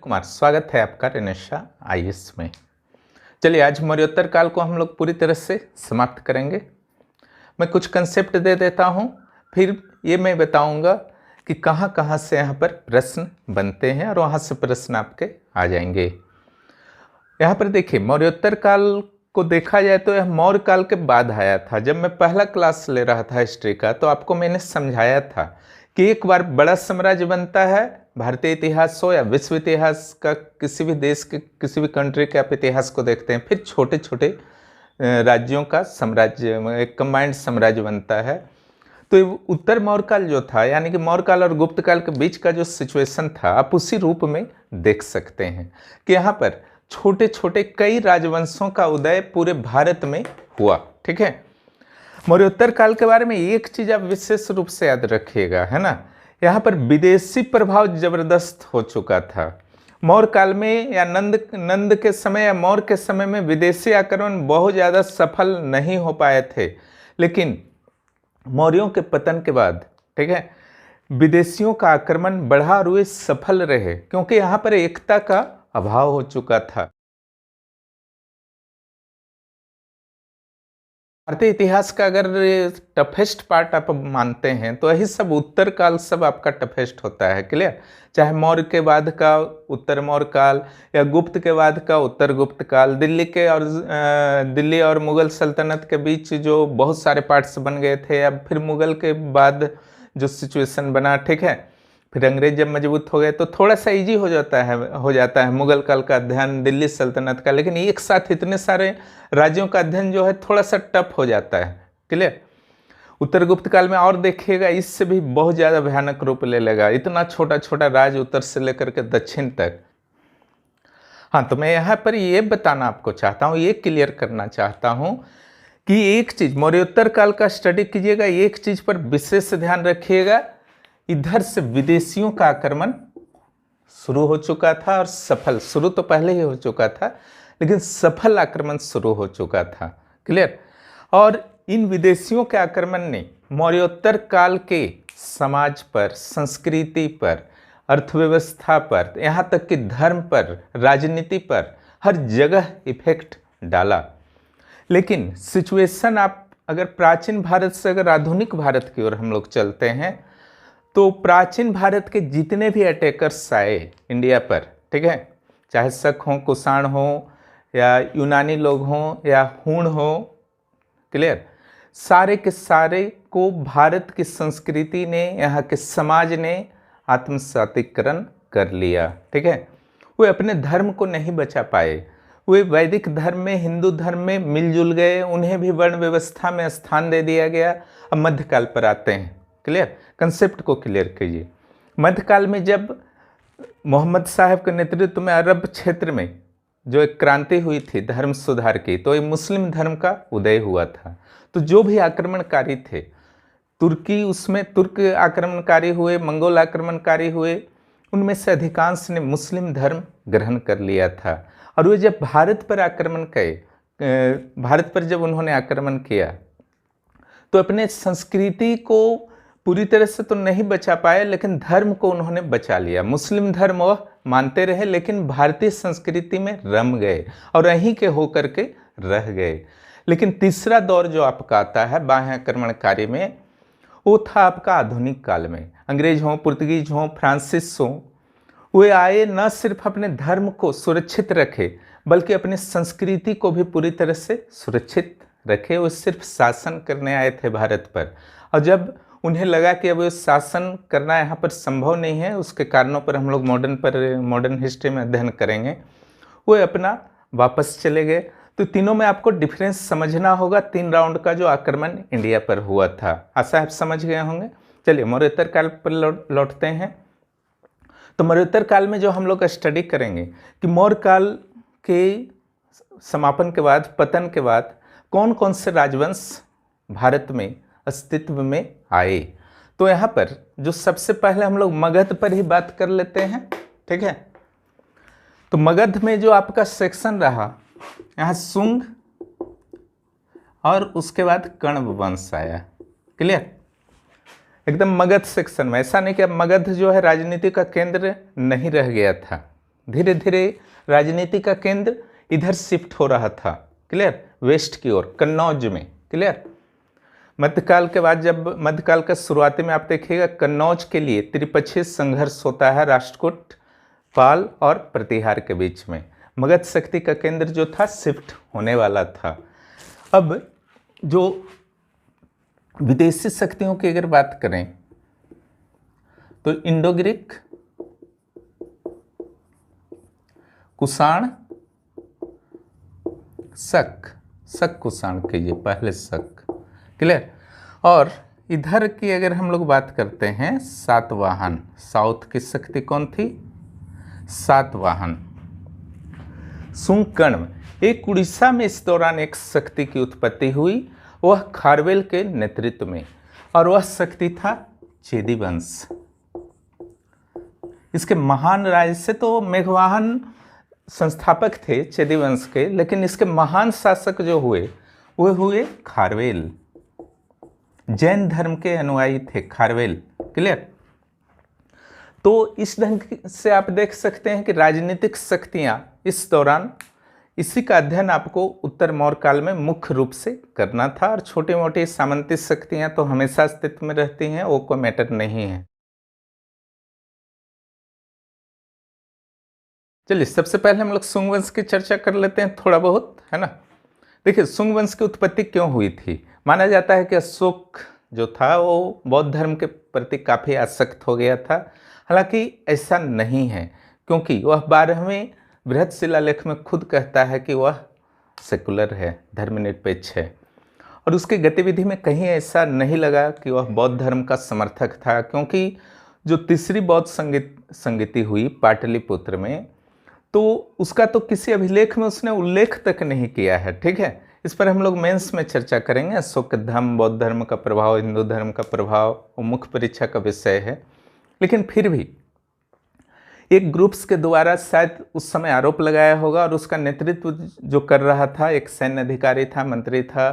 कुमार, स्वागत है आपका रेनेशा आईएएस में। चलिए आज मौर्योत्तर काल को हम लोग पूरी तरह से समाप्त करेंगे। मैं कुछ कंसेप्ट दे देता हूँ, फिर ये मैं बताऊँगा कि कहाँ कहाँ से यहाँ पर प्रश्न बनते हैं और वहाँ से प्रश्न आपके आ जाएंगे। यहाँ पर देखिए, मौर्योत्तर काल को देखा जाए तो यह मौर्य काल के बाद आया था। जब मैं पहला क्लास ले रहा था हिस्ट्री का तो आपको मैंने समझाया था कि एक बार बड़ा साम्राज्य बनता है, भारतीय इतिहास हो या विश्व इतिहास का, किसी भी देश के किसी भी कंट्री के आप इतिहास को देखते हैं, फिर छोटे छोटे राज्यों का साम्राज्य, एक कंबाइंड साम्राज्य बनता है। तो उत्तर मौर्य काल जो था, यानी कि मौर्य काल और गुप्त काल के बीच का जो सिचुएशन था, आप उसी रूप में देख सकते हैं कि यहाँ पर छोटे छोटे कई राजवंशों का उदय पूरे भारत में हुआ। ठीक है, मौर्योत्तर काल के बारे में एक चीज आप विशेष रूप से याद रखिएगा, है ना, यहाँ पर विदेशी प्रभाव जबरदस्त हो चुका था। मौर्य काल में या नंद के समय या मौर्य के समय में विदेशी आक्रमण बहुत ज़्यादा सफल नहीं हो पाए थे, लेकिन मौर्यों के पतन के बाद, ठीक है, विदेशियों का आक्रमण बढ़ा और वे सफल रहे, क्योंकि यहाँ पर एकता का अभाव हो चुका था। भारतीय इतिहास का अगर टफेस्ट पार्ट आप मानते हैं तो यही सब उत्तर काल सब आपका टफेस्ट होता है। क्लियर, चाहे मौर्य के बाद का उत्तर मौर्य काल या गुप्त के बाद का उत्तर गुप्त काल, दिल्ली और मुगल सल्तनत के बीच जो बहुत सारे पार्ट्स बन गए थे, या फिर मुगल के बाद जो सिचुएशन बना, ठीक है, फिर अंग्रेज जब मजबूत हो गए तो थोड़ा सा इजी हो जाता है मुगल काल का अध्ययन, दिल्ली सल्तनत का, लेकिन एक साथ इतने सारे राज्यों का अध्ययन जो है थोड़ा सा टफ हो जाता है। क्लियर, उत्तर गुप्त काल में और देखिएगा इससे भी बहुत ज़्यादा भयानक रूप ले लेगा, इतना छोटा छोटा राज्य उत्तर से लेकर के दक्षिण तक। हाँ, तो मैं यहाँ पर ये बताना आपको चाहता हूँ, ये क्लियर करना चाहता हूँ कि एक चीज़ मौर्योत्तर काल का स्टडी कीजिएगा, एक चीज़ पर विशेष ध्यान रखिएगा, इधर से विदेशियों का आक्रमण शुरू हो चुका था और सफल, शुरू तो पहले ही हो चुका था लेकिन सफल आक्रमण शुरू हो चुका था। क्लियर, और इन विदेशियों के आक्रमण ने मौर्योत्तर काल के समाज पर, संस्कृति पर, अर्थव्यवस्था पर, यहाँ तक कि धर्म पर, राजनीति पर, हर जगह इफेक्ट डाला। लेकिन सिचुएशन, आप अगर प्राचीन भारत से अगर आधुनिक भारत की ओर हम लोग चलते हैं तो प्राचीन भारत के जितने भी अटैकर्स आए इंडिया पर, ठीक है, चाहे शक हो, कुषाण हो, या यूनानी लोग हों या हूण हो, क्लियर, सारे के सारे को भारत की संस्कृति ने, यहाँ के समाज ने आत्मसातीकरण कर लिया। ठीक है, वे अपने धर्म को नहीं बचा पाए, वे वैदिक धर्म में, हिंदू धर्म में मिलजुल गए, उन्हें भी वर्ण व्यवस्था में स्थान दे दिया गया। अब मध्यकाल पर आते हैं। क्लियर, कंसेप्ट को क्लियर कीजिए। मध्यकाल में जब मोहम्मद साहब के नेतृत्व में अरब क्षेत्र में जो एक क्रांति हुई थी धर्म सुधार की, तो ये मुस्लिम धर्म का उदय हुआ था। तो जो भी आक्रमणकारी थे, तुर्क आक्रमणकारी हुए, मंगोल आक्रमणकारी हुए, उनमें से अधिकांश ने मुस्लिम धर्म ग्रहण कर लिया था। और वे जब भारत पर जब उन्होंने आक्रमण किया तो अपने संस्कृति को पूरी तरह से तो नहीं बचा पाए, लेकिन धर्म को उन्होंने बचा लिया। मुस्लिम धर्म वह मानते रहे, लेकिन भारतीय संस्कृति में रम गए और यहीं के होकर के रह गए। लेकिन तीसरा दौर जो आपका आता है बाह्य आक्रमणकारी में, वो था आपका आधुनिक काल में। अंग्रेज हों, पुर्तगीज हों, फ्रांसिस हों, वे आए न सिर्फ अपने धर्म को सुरक्षित रखे, बल्कि अपनी संस्कृति को भी पूरी तरह से सुरक्षित रखे। वो सिर्फ शासन करने आए थे भारत पर, और जब उन्हें लगा कि अब वो शासन करना यहाँ पर संभव नहीं है, उसके कारणों पर हम लोग मॉडर्न हिस्ट्री में अध्ययन करेंगे, वो अपना वापस चले गए। तो तीनों में आपको डिफरेंस समझना होगा, 3 राउंड का जो आक्रमण इंडिया पर हुआ था। आशा आप समझ गए होंगे। चलिए मौर्योत्तर काल पर लौटते हैं। तो मौर्योत्तर काल में जो हम लोग स्टडी करेंगे कि मौर्य काल के समापन के बाद, पतन के बाद कौन कौन से राजवंश भारत में अस्तित्व में आए। तो यहाँ पर जो सबसे पहले हम लोग मगध पर ही बात कर लेते हैं। ठीक है, तो मगध में जो आपका सेक्शन रहा, यहाँ शुंग और उसके बाद कण्व वंश आया। क्लियर, एकदम मगध सेक्शन में। ऐसा नहीं कि अब मगध जो है राजनीति का केंद्र नहीं रह गया था। धीरे धीरे राजनीति का केंद्र इधर शिफ्ट हो रहा था, क्लियर, वेस्ट की ओर, कन्नौज में, क्लियर। मध्यकाल के बाद, जब मध्यकाल का शुरुआती में आप देखिएगा कन्नौज के लिए त्रिपक्षीय संघर्ष होता है राष्ट्रकूट, पाल और प्रतिहार के बीच में। मगध शक्ति का केंद्र जो था शिफ्ट होने वाला था। अब जो विदेशी शक्तियों की अगर बात करें तो इंडो ग्रीक, कुषाण, शक कुषाण कीजिए पहले, शक, क्लियर। और इधर की अगर हम लोग बात करते हैं सातवाहन, साउथ की शक्ति कौन थी? सातवाहन। सुंकर्ण, एक उड़ीसा में इस दौरान एक शक्ति की उत्पत्ति हुई, वह खारवेल के नेतृत्व में, और वह शक्ति था चेदी वंश। इसके महान राज से तो मेघवाहन संस्थापक थे चेदी वंश के, लेकिन इसके महान शासक जो हुए वो हुए खारवेल, जैन धर्म के अनुयायी थे खारवेल, क्लियर। तो इस ढंग से आप देख सकते हैं कि राजनीतिक शक्तियां इस दौरान, इसी का अध्ययन आपको उत्तर मौर्य काल में मुख्य रूप से करना था, और छोटी मोटी सामंती शक्तियां तो हमेशा अस्तित्व में रहती हैं, वो कोई मैटर नहीं है। चलिए सबसे पहले हम लोग सुंग वंश की चर्चा कर लेते हैं थोड़ा बहुत, है ना। देखिए सुंग वंश की उत्पत्ति क्यों हुई थी? माना जाता है कि अशोक जो था वो बौद्ध धर्म के प्रति काफ़ी आसक्त हो गया था। हालांकि ऐसा नहीं है, क्योंकि वह 12वें बृहद शिलालेख में खुद कहता है कि वह सेकुलर है, धर्मनिरपेक्ष है, और उसकी गतिविधि में कहीं ऐसा नहीं लगा कि वह बौद्ध धर्म का समर्थक था। क्योंकि जो तीसरी बौद्ध संगीति हुई पाटलिपुत्र में, तो उसका तो किसी अभिलेख में उसने उल्लेख तक नहीं किया है, ठीक है। इस पर हम लोग मेंस में चर्चा करेंगे। अशोक धर्म, बौद्ध धर्म का प्रभाव, हिंदू धर्म का प्रभाव, वो मुख्य परीक्षा का विषय है। लेकिन फिर भी एक ग्रुप्स के द्वारा शायद उस समय आरोप लगाया होगा, और उसका नेतृत्व जो कर रहा था एक सैन्य अधिकारी था, मंत्री था,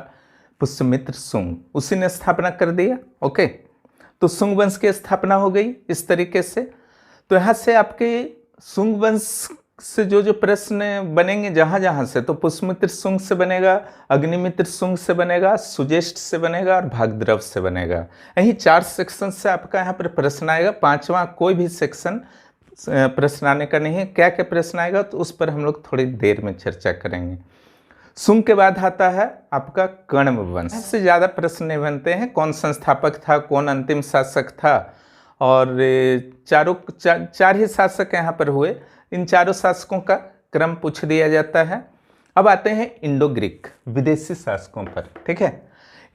पुष्यमित्र सुंग, उसी ने स्थापना कर दिया। ओके, तो सुंग वंश की स्थापना हो गई इस तरीके से। तो यहाँ से आपके सुंग वंश से जो प्रश्न बनेंगे जहाँ से, तो पुष्यमित्र सुंग से बनेगा, अग्निमित्र सुंग से बनेगा, सुज्येष्ठ से बनेगा और भागद्रव से बनेगा। यही 4 सेक्शन से आपका यहाँ पर प्रश्न आएगा। 5वां कोई भी सेक्शन प्रश्न आने का नहीं है। क्या क्या प्रश्न आएगा तो उस पर हम लोग थोड़ी देर में चर्चा करेंगे। सुंग के बाद आता है आपका कण्व वंश। इससे ज़्यादा प्रश्न नहीं बनते हैं, कौन संस्थापक था, कौन अंतिम शासक था, और चार ही शासक यहाँ पर हुए। इन चारों शासकों का क्रम पूछ दिया जाता है। अब आते हैं इंडो ग्रीक विदेशी शासकों पर, ठीक है।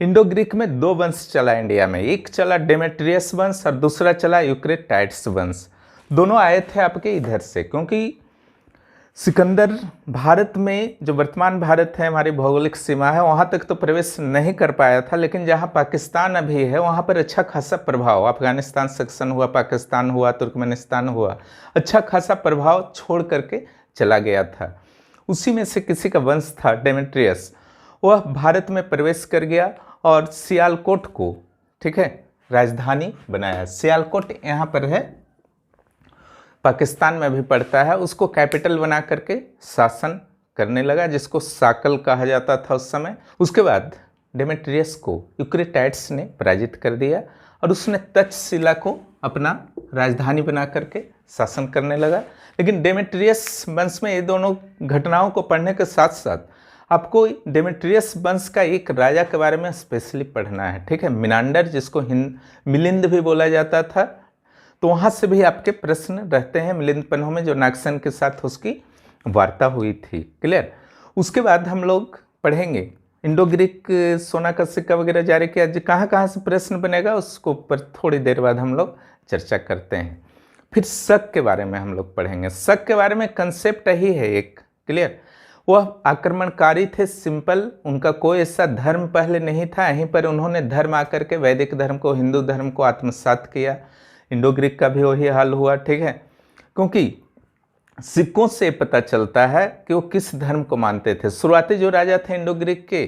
इंडो ग्रीक में 2 वंश चला इंडिया में, एक चला डेमेट्रियस वंश और दूसरा चला यूक्रेटाइड्स वंश। दोनों आए थे आपके इधर से, क्योंकि सिकंदर भारत में, जो वर्तमान भारत है हमारी भौगोलिक सीमा है, वहाँ तक तो प्रवेश नहीं कर पाया था। लेकिन जहाँ पाकिस्तान अभी है वहाँ पर अच्छा खासा प्रभाव, अफगानिस्तान सेक्शन हुआ, पाकिस्तान हुआ, तुर्कमेनिस्तान हुआ, अच्छा खासा प्रभाव छोड़ करके चला गया था। उसी में से किसी का वंश था डेमेट्रियस, वह भारत में प्रवेश कर गया और सियालकोट को, ठीक है, राजधानी बनाया। सियालकोट यहाँ पर है, पाकिस्तान में भी पड़ता है। उसको कैपिटल बना करके शासन करने लगा, जिसको साकल कहा जाता था उस समय। उसके बाद डेमेट्रियस को यूक्रेटाइड्स ने पराजित कर दिया और उसने तक्षशिला को अपना राजधानी बना करके शासन करने लगा। लेकिन डेमेट्रियस वंश में ये दोनों घटनाओं को पढ़ने के साथ साथ आपको डेमेट्रियस वंश का एक राजा के बारे में स्पेशली पढ़ना है, ठीक है, मिनांडर, जिसको मिलिंद भी बोला जाता था। तो वहाँ से भी आपके प्रश्न रहते हैं, मिलिंद पन्हों में जो नागसन के साथ उसकी वार्ता हुई थी, क्लियर। उसके बाद हम लोग पढ़ेंगे इंडो ग्रीक सोना का सिक्का वगैरह जारी किया, कहाँ से प्रश्न बनेगा उसको पर थोड़ी देर बाद हम लोग चर्चा करते हैं। फिर शक के बारे में हम लोग पढ़ेंगे। शक के बारे में कंसेप्ट ही है एक, क्लियर। वह आक्रमणकारी थे, सिंपल, उनका कोई ऐसा धर्म पहले नहीं था, यहीं पर उन्होंने धर्म आकर के वैदिक धर्म को, हिंदू धर्म को आत्मसात किया। इंडो ग्रीक का भी वही हाल हुआ, ठीक है, क्योंकि सिक्कों से पता चलता है कि वो किस धर्म को मानते थे। शुरुआती जो राजा थे इंडो ग्रीक के,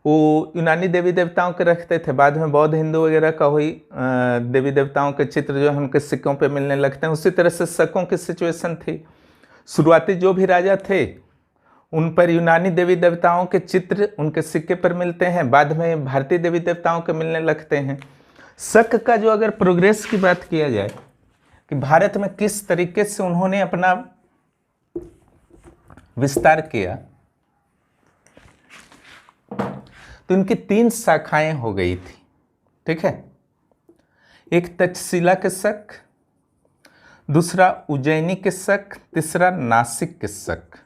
वो यूनानी देवी देवताओं के रखते थे, बाद में बौद्ध हिंदू वगैरह का हुई देवी देवताओं के चित्र जो है उनके सिक्कों पे मिलने लगते हैं। उसी तरह से शकों की सिचुएशन थी। शुरुआती जो भी राजा थे उन पर यूनानी देवी देवताओं के चित्र उनके सिक्के पर मिलते हैं, बाद में भारतीय देवी देवताओं के मिलने लगते हैं। शक का जो अगर प्रोग्रेस की बात किया जाए कि भारत में किस तरीके से उन्होंने अपना विस्तार किया, तो इनकी 3 शाखाएं हो गई थी, ठीक है। एक तक्षशिला के शक, दूसरा उज्जैनी के शक, तीसरा नासिक के शक।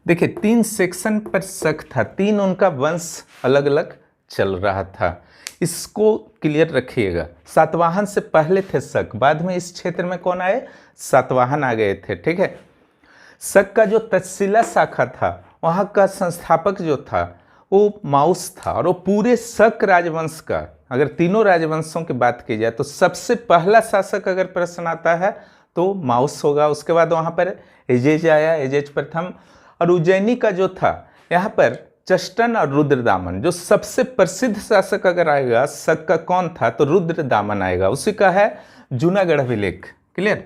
देखिए 3 सेक्शन पर शक था, 3 उनका वंश अलग अलग चल रहा था, इसको क्लियर रखिएगा। सातवाहन से पहले थे शक, बाद में इस क्षेत्र में कौन आए, सातवाहन आ गए थे, ठीक है। शक का जो तक्षशिला शाखा था वहाँ का संस्थापक जो था वो माउस था, और वो पूरे शक राजवंश का, अगर तीनों राजवंशों की बात की जाए तो सबसे पहला शासक अगर प्रश्न आता है तो माउस होगा। उसके बाद वहाँ पर एजेज आया, एजेज प्रथम। और उज्जैनी का जो था यहाँ पर चष्टन और रुद्रदामन, जो सबसे प्रसिद्ध शासक अगर आएगा शक का कौन था तो रुद्रदामन आएगा, उसी का है जूनागढ़ अभिलेख। क्लियर,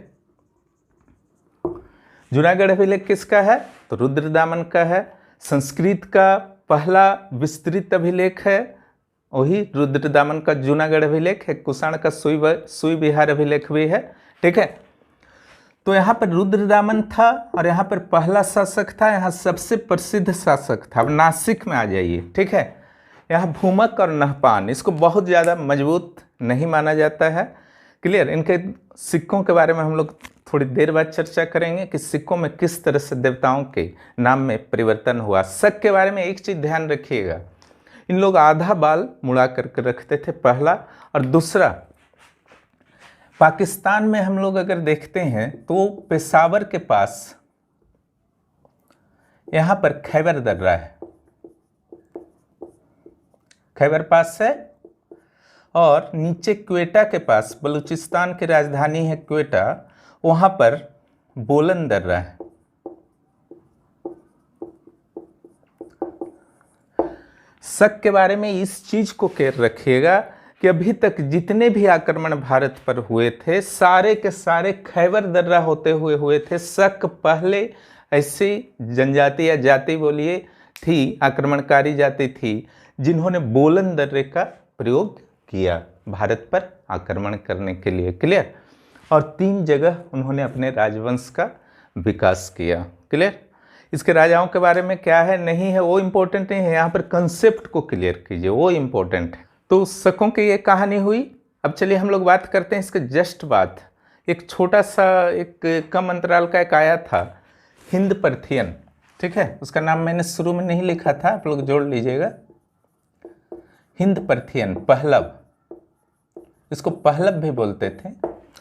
जूनागढ़ अभिलेख किसका है तो रुद्रदामन का है। संस्कृत का पहला विस्तृत अभिलेख है वही रुद्रदामन का जूनागढ़ अभिलेख है। कुषाण का सुई विहार अभिलेख भी है, ठीक है। तो यहाँ पर रुद्रदामन था और यहाँ पर पहला शासक था, यहाँ सबसे प्रसिद्ध शासक था। अब नासिक में आ जाइए, ठीक है। यहाँ भूमक और नहपान, इसको बहुत ज़्यादा मजबूत नहीं माना जाता है। क्लियर, इनके सिक्कों के बारे में हम लोग थोड़ी देर बाद चर्चा करेंगे कि सिक्कों में किस तरह से देवताओं के नाम में परिवर्तन हुआ। शक के बारे में एक चीज़ ध्यान रखिएगा, इन लोग आधा बाल मुड़ा करके रखते थे, पहला। और दूसरा, पाकिस्तान में हम लोग अगर देखते हैं तो पेशावर के पास यहाँ पर खैबर दर्रा है, खैबर पास है, और नीचे क्वेटा के पास, बलूचिस्तान की राजधानी है क्वेटा, वहाँ पर बोलन दर्रा है। शक के बारे में इस चीज को केयर रखिएगा कि अभी तक जितने भी आक्रमण भारत पर हुए थे सारे के सारे खैबर दर्रा होते हुए थे। शक पहले ऐसी जनजाति या जाति बोलिए थी, आक्रमणकारी जाति थी, जिन्होंने बोलन दर्रे का प्रयोग किया भारत पर आक्रमण करने के लिए। क्लियर, और 3 जगह उन्होंने अपने राजवंश का विकास किया। क्लियर, इसके राजाओं के बारे में क्या है नहीं है वो इम्पोर्टेंट नहीं है, यहाँ पर कंसेप्ट को क्लियर कीजिए, वो इम्पोर्टेंट है। तो शकों की ये कहानी हुई। अब चलिए हम लोग बात करते हैं इसके जस्ट बाद, एक छोटा सा एक कम अंतराल का एक आया था हिंद पर्थियन, ठीक है। उसका नाम मैंने शुरू में नहीं लिखा था, आप लोग जोड़ लीजिएगा। हिंद पर्थियन, पहलव, इसको पहलव भी बोलते थे।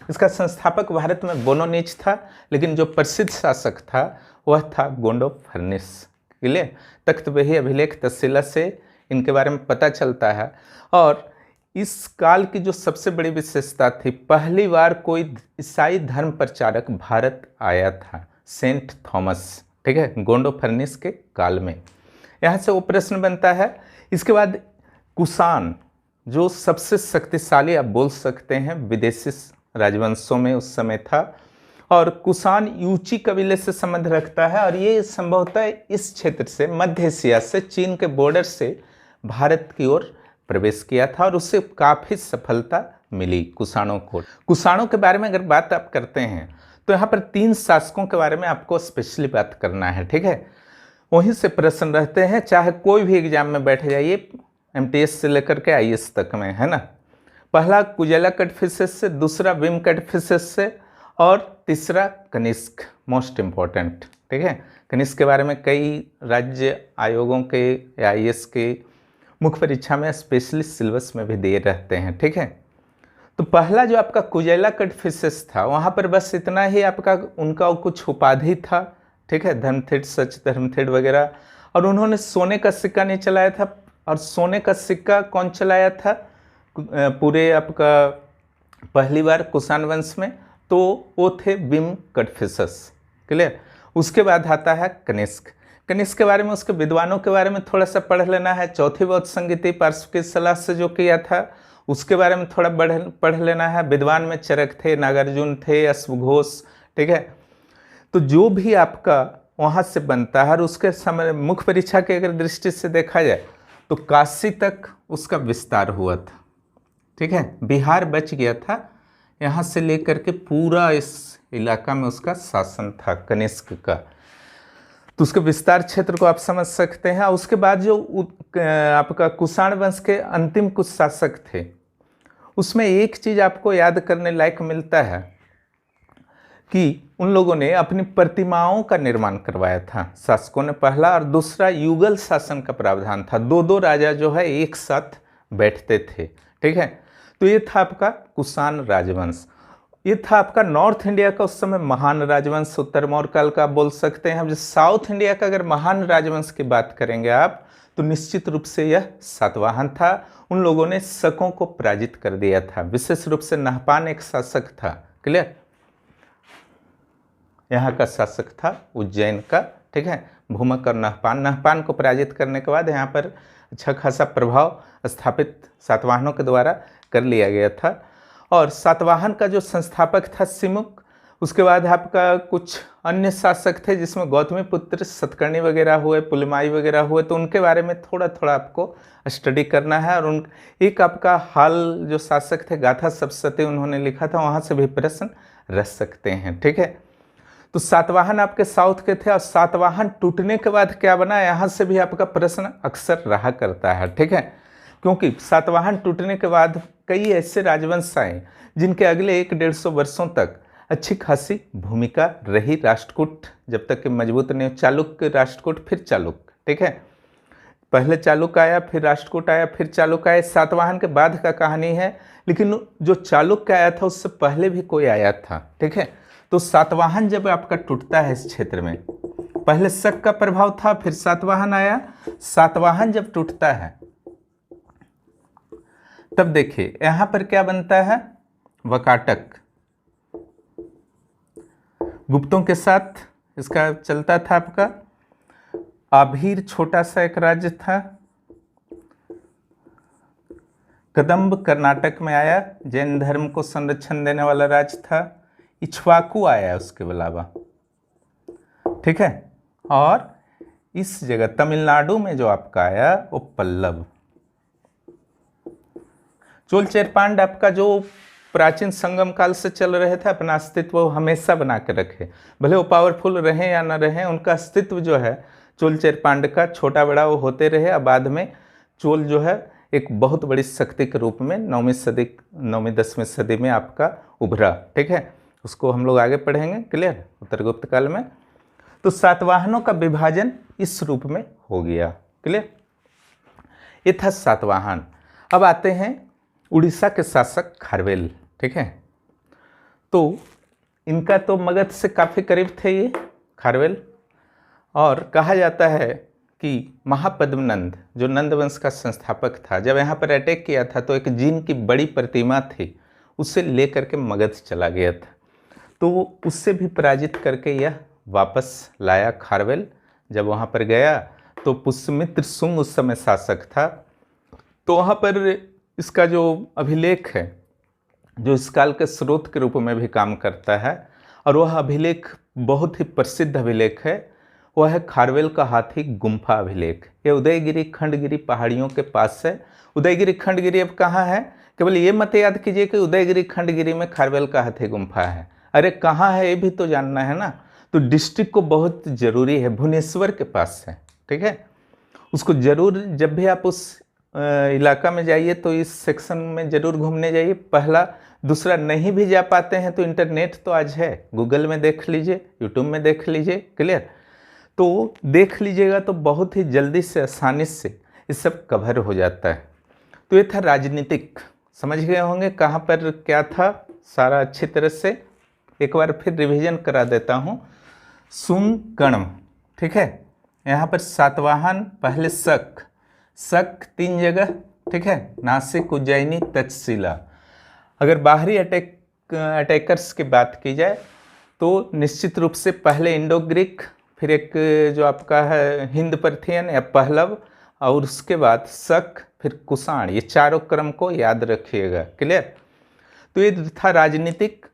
इसका संस्थापक भारत में बोनोनिच था, लेकिन जो प्रसिद्ध शासक था वह था गोंडो फर्निस। क्लियर, तख्तबही अभिलेख तक्षशिला से इनके बारे में पता चलता है। और इस काल की जो सबसे बड़ी विशेषता थी, पहली बार कोई ईसाई धर्म प्रचारक भारत आया था, सेंट थॉमस, ठीक है, गोंडो फर्निस के काल में। यहाँ से वो प्रश्न बनता है। इसके बाद कुषाण, जो सबसे शक्तिशाली आप बोल सकते हैं विदेशी राजवंशों में उस समय था, और कुषाण यूची कबीले से संबंध रखता है, और ये संभवतः इस क्षेत्र से, मध्य एशिया से, चीन के बॉर्डर से भारत की ओर प्रवेश किया था, और उससे काफ़ी सफलता मिली कुषाणों को। कुषाणों के बारे में अगर बात आप करते हैं तो यहाँ पर 3 शासकों के बारे में आपको स्पेशली बात करना है, ठीक है। वहीं से प्रश्न रहते हैं, चाहे कोई भी एग्जाम में बैठ जाइए, एमटीएस से लेकर के आईएएस तक में, है ना। पहला कुजेला कटफिसेस से, दूसरा विम कटफिसेस से, और तीसरा कनिष्क, मोस्ट इम्पॉर्टेंट, ठीक है। कनिष्क के बारे में कई राज्य आयोगों के या आईएएस के मुख्य परीक्षा में स्पेशली सिलेबस में भी दिए रहते हैं, ठीक है। तो पहला जो आपका कुजेला कटफिसेस था, वहाँ पर बस इतना ही आपका उनका कुछ उपाधि था, ठीक है, धर्मथिट, सच धर्मथिट वगैरह। और उन्होंने सोने का सिक्का नहीं चलाया था, और सोने का सिक्का कौन चलाया था पूरे आपका पहली बार कुषाण वंश में, तो वो थे विम कटफिसेस। क्लियर, उसके बाद आता है कनिष्क। कनिष्क के बारे में, उसके विद्वानों के बारे में थोड़ा सा पढ़ लेना है। चौथी बौद्ध संगीति पार्श्व की सलाह से जो किया था उसके बारे में थोड़ा पढ़ लेना है। विद्वान में चरक थे, नागार्जुन थे, अश्वघोष, ठीक है। तो जो भी आपका वहाँ से बनता है, और उसके समय मुख्य परीक्षा की अगर दृष्टि से देखा जाए तो काशी तक उसका विस्तार हुआ था, ठीक है। बिहार बच गया था, यहाँ से लेकर के पूरा इस इलाका में उसका शासन था कनिष्क का। तो उसके विस्तार क्षेत्र को आप समझ सकते हैं। उसके बाद जो आपका कुषाण वंश के अंतिम कुछ शासक थे, उसमें एक चीज़ आपको याद करने लायक मिलता है कि उन लोगों ने अपनी प्रतिमाओं का निर्माण करवाया था शासकों ने, पहला। और दूसरा, युगल शासन का प्रावधान था, दो दो राजा जो है एक साथ बैठते थे, ठीक है। तो ये था आपका कुषाण राजवंश। ये था आपका नॉर्थ इंडिया का उस समय महान राजवंश, उत्तर मौर्य काल का बोल सकते हैं। अब साउथ इंडिया का अगर महान राजवंश की बात करेंगे आप, तो निश्चित रूप से यह सातवाहन था। उन लोगों ने शकों को पराजित कर दिया था, विशेष रूप से नहपान एक शासक था, क्लियर। यहाँ का शासक था उज्जैन का, ठीक है। भूमक और नहपान को पराजित करने के बाद यहाँ पर अच्छा खासा प्रभाव स्थापित सातवाहनों के द्वारा कर लिया गया था। और सातवाहन का जो संस्थापक था सिमुक, उसके बाद आपका कुछ अन्य शासक थे जिसमें गौतमी पुत्र सतकर्णी वगैरह हुए, पुलिमाई वगैरह हुए, तो उनके बारे में थोड़ा थोड़ा आपको स्टडी करना है। और एक आपका हाल जो शासक थे गाथा सप्तशती उन्होंने लिखा था, वहाँ से भी प्रश्न रह सकते हैं, ठीक है। तो सातवाहन आपके साउथ के थे, और सातवाहन टूटने के बाद क्या बना, यहाँ से भी आपका प्रश्न अक्सर रहा करता है, ठीक है। क्योंकि सातवाहन टूटने के बाद कई ऐसे राजवंश आए जिनके अगले 100-150 वर्षों तक अच्छी खासी भूमिका रही। राष्ट्रकूट जब तक कि मजबूत नहीं, चालुक्य, राष्ट्रकूट, फिर चालुक्य, ठीक है। पहले चालुक्य आया, फिर राष्ट्रकूट आया, फिर चालुक्य आया। सातवाहन के बाद का कहानी है, लेकिन जो चालुक्य आया था उससे पहले भी कोई आया था, ठीक है। तो सातवाहन जब आपका टूटता है इस क्षेत्र में, पहले शक का प्रभाव था, फिर सातवाहन आया। सातवाहन जब टूटता है तब देखिए यहां पर क्या बनता है, वकाटक। गुप्तों के साथ इसका चलता था आपका। आभीर छोटा सा एक राज्य था। कदंब कर्नाटक में आया, जैन धर्म को संरक्षण देने वाला राज्य था। इक्ष्वाकु आया उसके अलावा, ठीक है। और इस जगह तमिलनाडु में जो आपका आया वो पल्लव। चोल चेरपांड आपका जो प्राचीन संगम काल से चल रहे थे, अपना अस्तित्व वो हमेशा बना के रखे, भले वो पावरफुल रहे या ना रहे, उनका अस्तित्व जो है चोल चेरपांड का छोटा बड़ा वो होते रहे। और बाद में चोल जो है एक बहुत बड़ी शक्ति के रूप में 9वीं-10वीं सदी में आपका उभरा, ठीक है। उसको हम लोग आगे पढ़ेंगे, क्लियर, उत्तर गुप्त काल में। तो सातवाहनों का विभाजन इस रूप में हो गया, क्लियर। ये था सातवाहन। अब आते हैं उड़ीसा के शासक खारवेल, ठीक है। तो इनका तो मगध से काफ़ी करीब थे ये खारवेल, और कहा जाता है कि महापद्मनंद जो नंद वंश का संस्थापक था, जब यहाँ पर अटैक किया था तो एक जिन की बड़ी प्रतिमा थी, उसे लेकर के मगध चला गया था। तो वो उससे भी पराजित करके यह वापस लाया खारवेल। जब वहाँ पर गया तो पुष्यमित्र शुंग उस समय शासक था। तो वहाँ पर इसका जो अभिलेख है, जो इस काल के स्रोत के रूप में भी काम करता है, और वह अभिलेख बहुत ही प्रसिद्ध अभिलेख है, वह है खारवेल का हाथी गुम्फा अभिलेख। ये उदयगिरी खंडगिरी पहाड़ियों के पास है। उदयगिरी खंडगिरी अब कहाँ है, केवल ये मत याद कीजिए कि उदयगिरी खंडगिरी में खारवेल का हाथी गुम्फा है। अरे कहाँ है ये भी तो जानना है ना। तो डिस्ट्रिक्ट को बहुत ज़रूरी है, भुवनेश्वर के पास है, ठीक है। उसको ज़रूर, जब भी आप उस इलाका में जाइए तो इस सेक्शन में ज़रूर घूमने जाइए, पहला। दूसरा, नहीं भी जा पाते हैं तो इंटरनेट तो आज है, गूगल में देख लीजिए, यूट्यूब में देख लीजिए, क्लियर। तो देख लीजिएगा तो बहुत ही जल्दी से, आसानी से ये सब कवर हो जाता है। तो ये था राजनीतिक, समझ गए होंगे कहाँ पर क्या था सारा अच्छी तरह से। एक बार फिर रिवीजन करा देता हूँ। सुंग कण्व, ठीक है। यहाँ पर सातवाहन, पहले शक 3 जगह, ठीक है, नासिक, उज्जैनी, तक्षशिला। अगर बाहरी अटैकर्स की बात की जाए तो निश्चित रूप से पहले इंडो ग्रीक, फिर एक जो आपका है हिंद पर्थियन या पहलव, और उसके बाद शक, फिर कुषाण। ये चारों क्रम को याद रखिएगा। क्लियर? तो ये था राजनीतिक।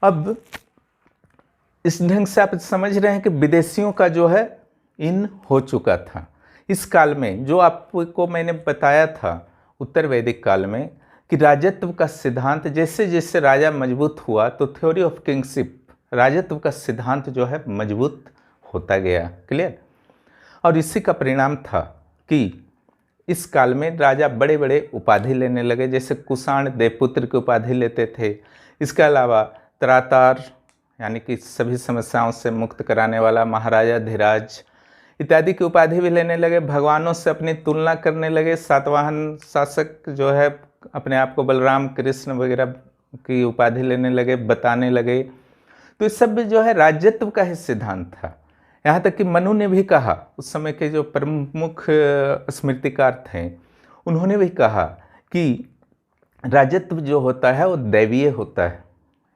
अब इस ढंग से आप समझ रहे हैं कि विदेशियों का जो है इन हो चुका था। इस काल में जो आपको मैंने बताया था उत्तर वैदिक काल में कि राजत्व का सिद्धांत, जैसे जैसे राजा मजबूत हुआ तो थ्योरी ऑफ किंगशिप, राजत्व का सिद्धांत जो है मजबूत होता गया। क्लियर? और इसी का परिणाम था कि इस काल में राजा बड़े बड़े उपाधि लेने लगे, जैसे कुषाण देवपुत्र की उपाधि लेते थे। इसके अलावा त्रातार यानी कि सभी समस्याओं से मुक्त कराने वाला महाराजा धीराज इत्यादि की उपाधि भी लेने लगे। भगवानों से अपनी तुलना करने लगे। सातवाहन शासक जो है अपने आप को बलराम कृष्ण वगैरह की उपाधि लेने लगे, बताने लगे। तो ये सब जो है राज्यत्व का ही सिद्धांत था। यहाँ तक कि मनु ने भी कहा, उस समय के जो प्रमुख स्मृतिकार थे उन्होंने भी कहा कि राज्यत्व जो होता है वो दैवीय होता है,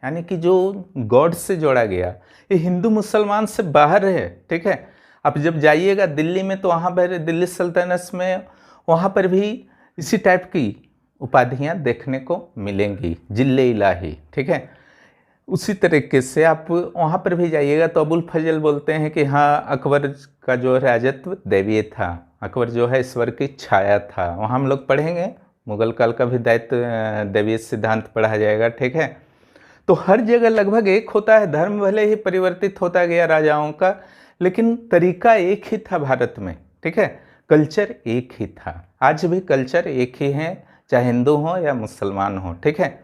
यानी कि जो गॉड से जोड़ा गया। ये हिंदू मुसलमान से बाहर है। ठीक है? आप जब जाइएगा दिल्ली में तो वहाँ पर दिल्ली सल्तनत में वहाँ पर भी इसी टाइप की उपाधियाँ देखने को मिलेंगी, जिले इलाही। ठीक है? उसी तरीके से आप वहाँ पर भी जाइएगा तो अबुल फजल बोलते हैं कि हाँ, अकबर का जो राजत्व दैवीय था, अकबर जो है ईश्वर की छाया था। वहाँ हम लोग पढ़ेंगे, मुगल काल का भी दैवीय सिद्धांत पढ़ा जाएगा। ठीक है? तो हर जगह लगभग एक होता है। धर्म भले ही परिवर्तित होता गया राजाओं का, लेकिन तरीका एक ही था भारत में। ठीक है? कल्चर एक ही था। आज भी कल्चर एक ही है, चाहे हिंदू हो या मुसलमान हो। ठीक है?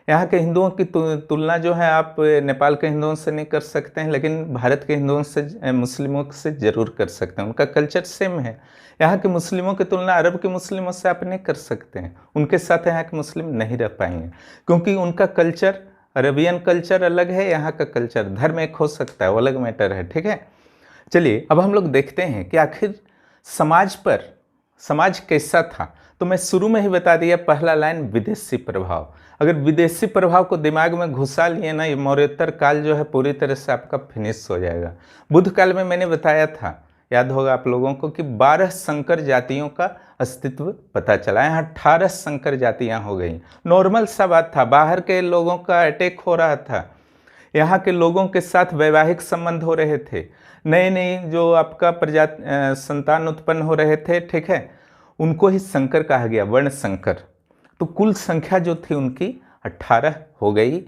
यहाँ के हिंदुओं की तुलना जो है आप नेपाल के हिंदुओं से नहीं कर सकते हैं, लेकिन भारत के हिंदुओं से, मुस्लिमों से ज़रूर कर सकते हैं। उनका कल्चर सेम है। यहाँ के मुस्लिमों की तुलना अरब के मुस्लिमों से आप नहीं कर सकते हैं। उनके साथ यहाँ के मुस्लिम नहीं रह पाएंगे, क्योंकि उनका कल्चर, अरबियन कल्चर अलग है, यहाँ का कल्चर, धर्म एक हो सकता है, वो अलग मैटर है। ठीक है? चलिए अब हम लोग देखते हैं कि आखिर समाज कैसा था। तो मैं शुरू में ही बता दिया, पहला लाइन विदेशी प्रभाव। अगर विदेशी प्रभाव को दिमाग में घुसा लिए ना, ये मौर्योत्तर काल जो है पूरी तरह से आपका फिनिश हो जाएगा। बुद्ध काल में मैंने बताया था, याद होगा आप लोगों को, कि 12 संकर जातियों का अस्तित्व पता चला। यहाँ 18 संकर जातियाँ हो गई। नॉर्मल सा बात था, बाहर के लोगों का अटैक हो रहा था, यहाँ के लोगों के साथ वैवाहिक संबंध हो रहे थे, नए नए जो आपका संतान उत्पन्न हो रहे थे। ठीक है? उनको ही संकर कहा गया, वर्ण संकर। तो कुल संख्या जो थी उनकी 18 हो गई।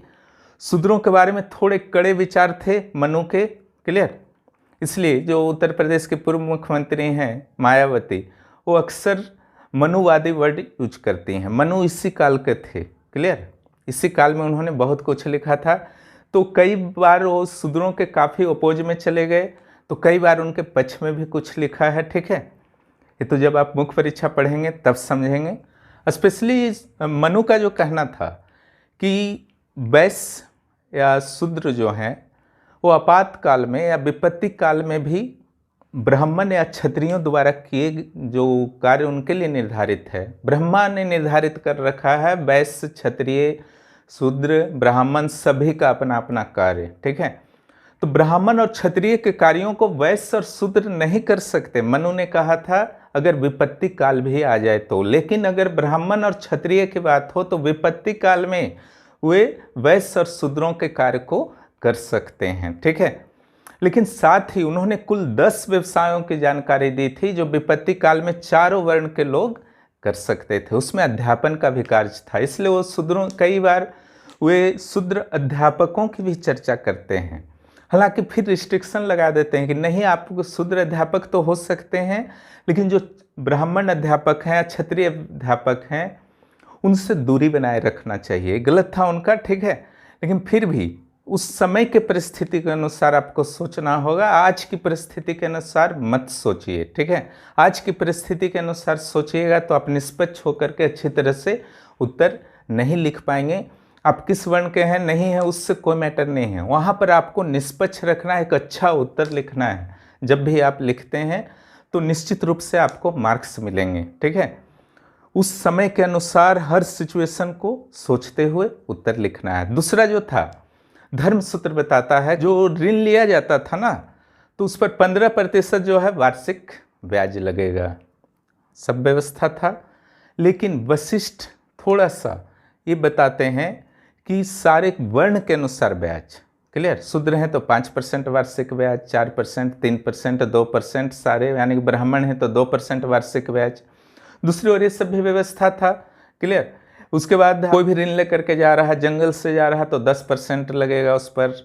शूद्रों के बारे में थोड़े कड़े विचार थे मनु के। क्लियर? इसलिए जो उत्तर प्रदेश के पूर्व मुख्यमंत्री हैं मायावती, वो अक्सर मनुवादी वर्ड यूज करती हैं। मनु इसी काल के थे। क्लियर? इसी काल में उन्होंने बहुत कुछ लिखा था। तो कई बार वो शूद्रों के काफ़ी अपोज में चले गए, तो कई बार उनके पक्ष में भी कुछ लिखा है। ठीक है? ये तो जब आप मुख्य परीक्षा पढ़ेंगे तब समझेंगे। स्पेशली मनु का जो कहना था कि वैश्य या शूद्र जो हैं वो आपातकाल में या विपत्ति काल में भी ब्राह्मण या क्षत्रियों द्वारा किए जो कार्य उनके लिए निर्धारित है, ब्रह्मा ने निर्धारित कर रखा है। वैश्य, क्षत्रिय, शूद्र, ब्राह्मण सभी का अपना अपना कार्य। ठीक है? तो ब्राह्मण और क्षत्रिय के कार्यों को वैश्य और शूद्र नहीं कर सकते। मनु ने कहा था अगर विपत्ति काल भी आ जाए तो, लेकिन अगर ब्राह्मण और क्षत्रिय की बात हो तो विपत्ति काल में वे वैश्य और शूद्रों के कार्य को कर सकते हैं। ठीक है? लेकिन साथ ही उन्होंने कुल 10 व्यवसायों की जानकारी दी थी जो विपत्ति काल में चारों वर्ण के लोग कर सकते थे। उसमें अध्यापन का भी कार्य था, इसलिए वो शूद्रों, कई बार वे शूद्र अध्यापकों की भी चर्चा करते हैं। हालांकि फिर रिस्ट्रिक्शन लगा देते हैं कि नहीं, आप शूद्र अध्यापक तो हो सकते हैं, लेकिन जो ब्राह्मण अध्यापक हैं, क्षत्रिय अध्यापक हैं, उनसे दूरी बनाए रखना चाहिए। गलत था उनका। ठीक है? लेकिन फिर भी उस समय के परिस्थिति के अनुसार आपको सोचना होगा। आज की परिस्थिति के अनुसार मत सोचिए। ठीक है? आज की परिस्थिति के अनुसार सोचिएगा तो आप निष्पक्ष होकर के अच्छी तरह से उत्तर नहीं लिख पाएंगे। आप किस वर्ण के हैं नहीं है उससे कोई मैटर नहीं है, वहाँ पर आपको निष्पक्ष रखना है, एक अच्छा उत्तर लिखना है। जब भी आप लिखते हैं तो निश्चित रूप से आपको मार्क्स मिलेंगे। ठीक है? उस समय के अनुसार हर सिचुएशन को सोचते हुए उत्तर लिखना है। दूसरा जो था, धर्म सूत्र बताता है जो ऋण लिया जाता था ना, तो उस पर 15% जो है वार्षिक ब्याज लगेगा। सब व्यवस्था था, लेकिन वशिष्ठ थोड़ा सा ये बताते हैं कि सारे वर्ण के अनुसार ब्याज। क्लियर? शूद्र हैं तो 5% वार्षिक ब्याज, 4%, 3%, 2%, सारे यानी कि ब्राह्मण हैं तो 2% वार्षिक ब्याज। दूसरी ओर ये सब भी व्यवस्था था। क्लियर? उसके बाद कोई भी ऋण लेकर के जा रहा है, जंगल से जा रहा तो 10% लगेगा, उस पर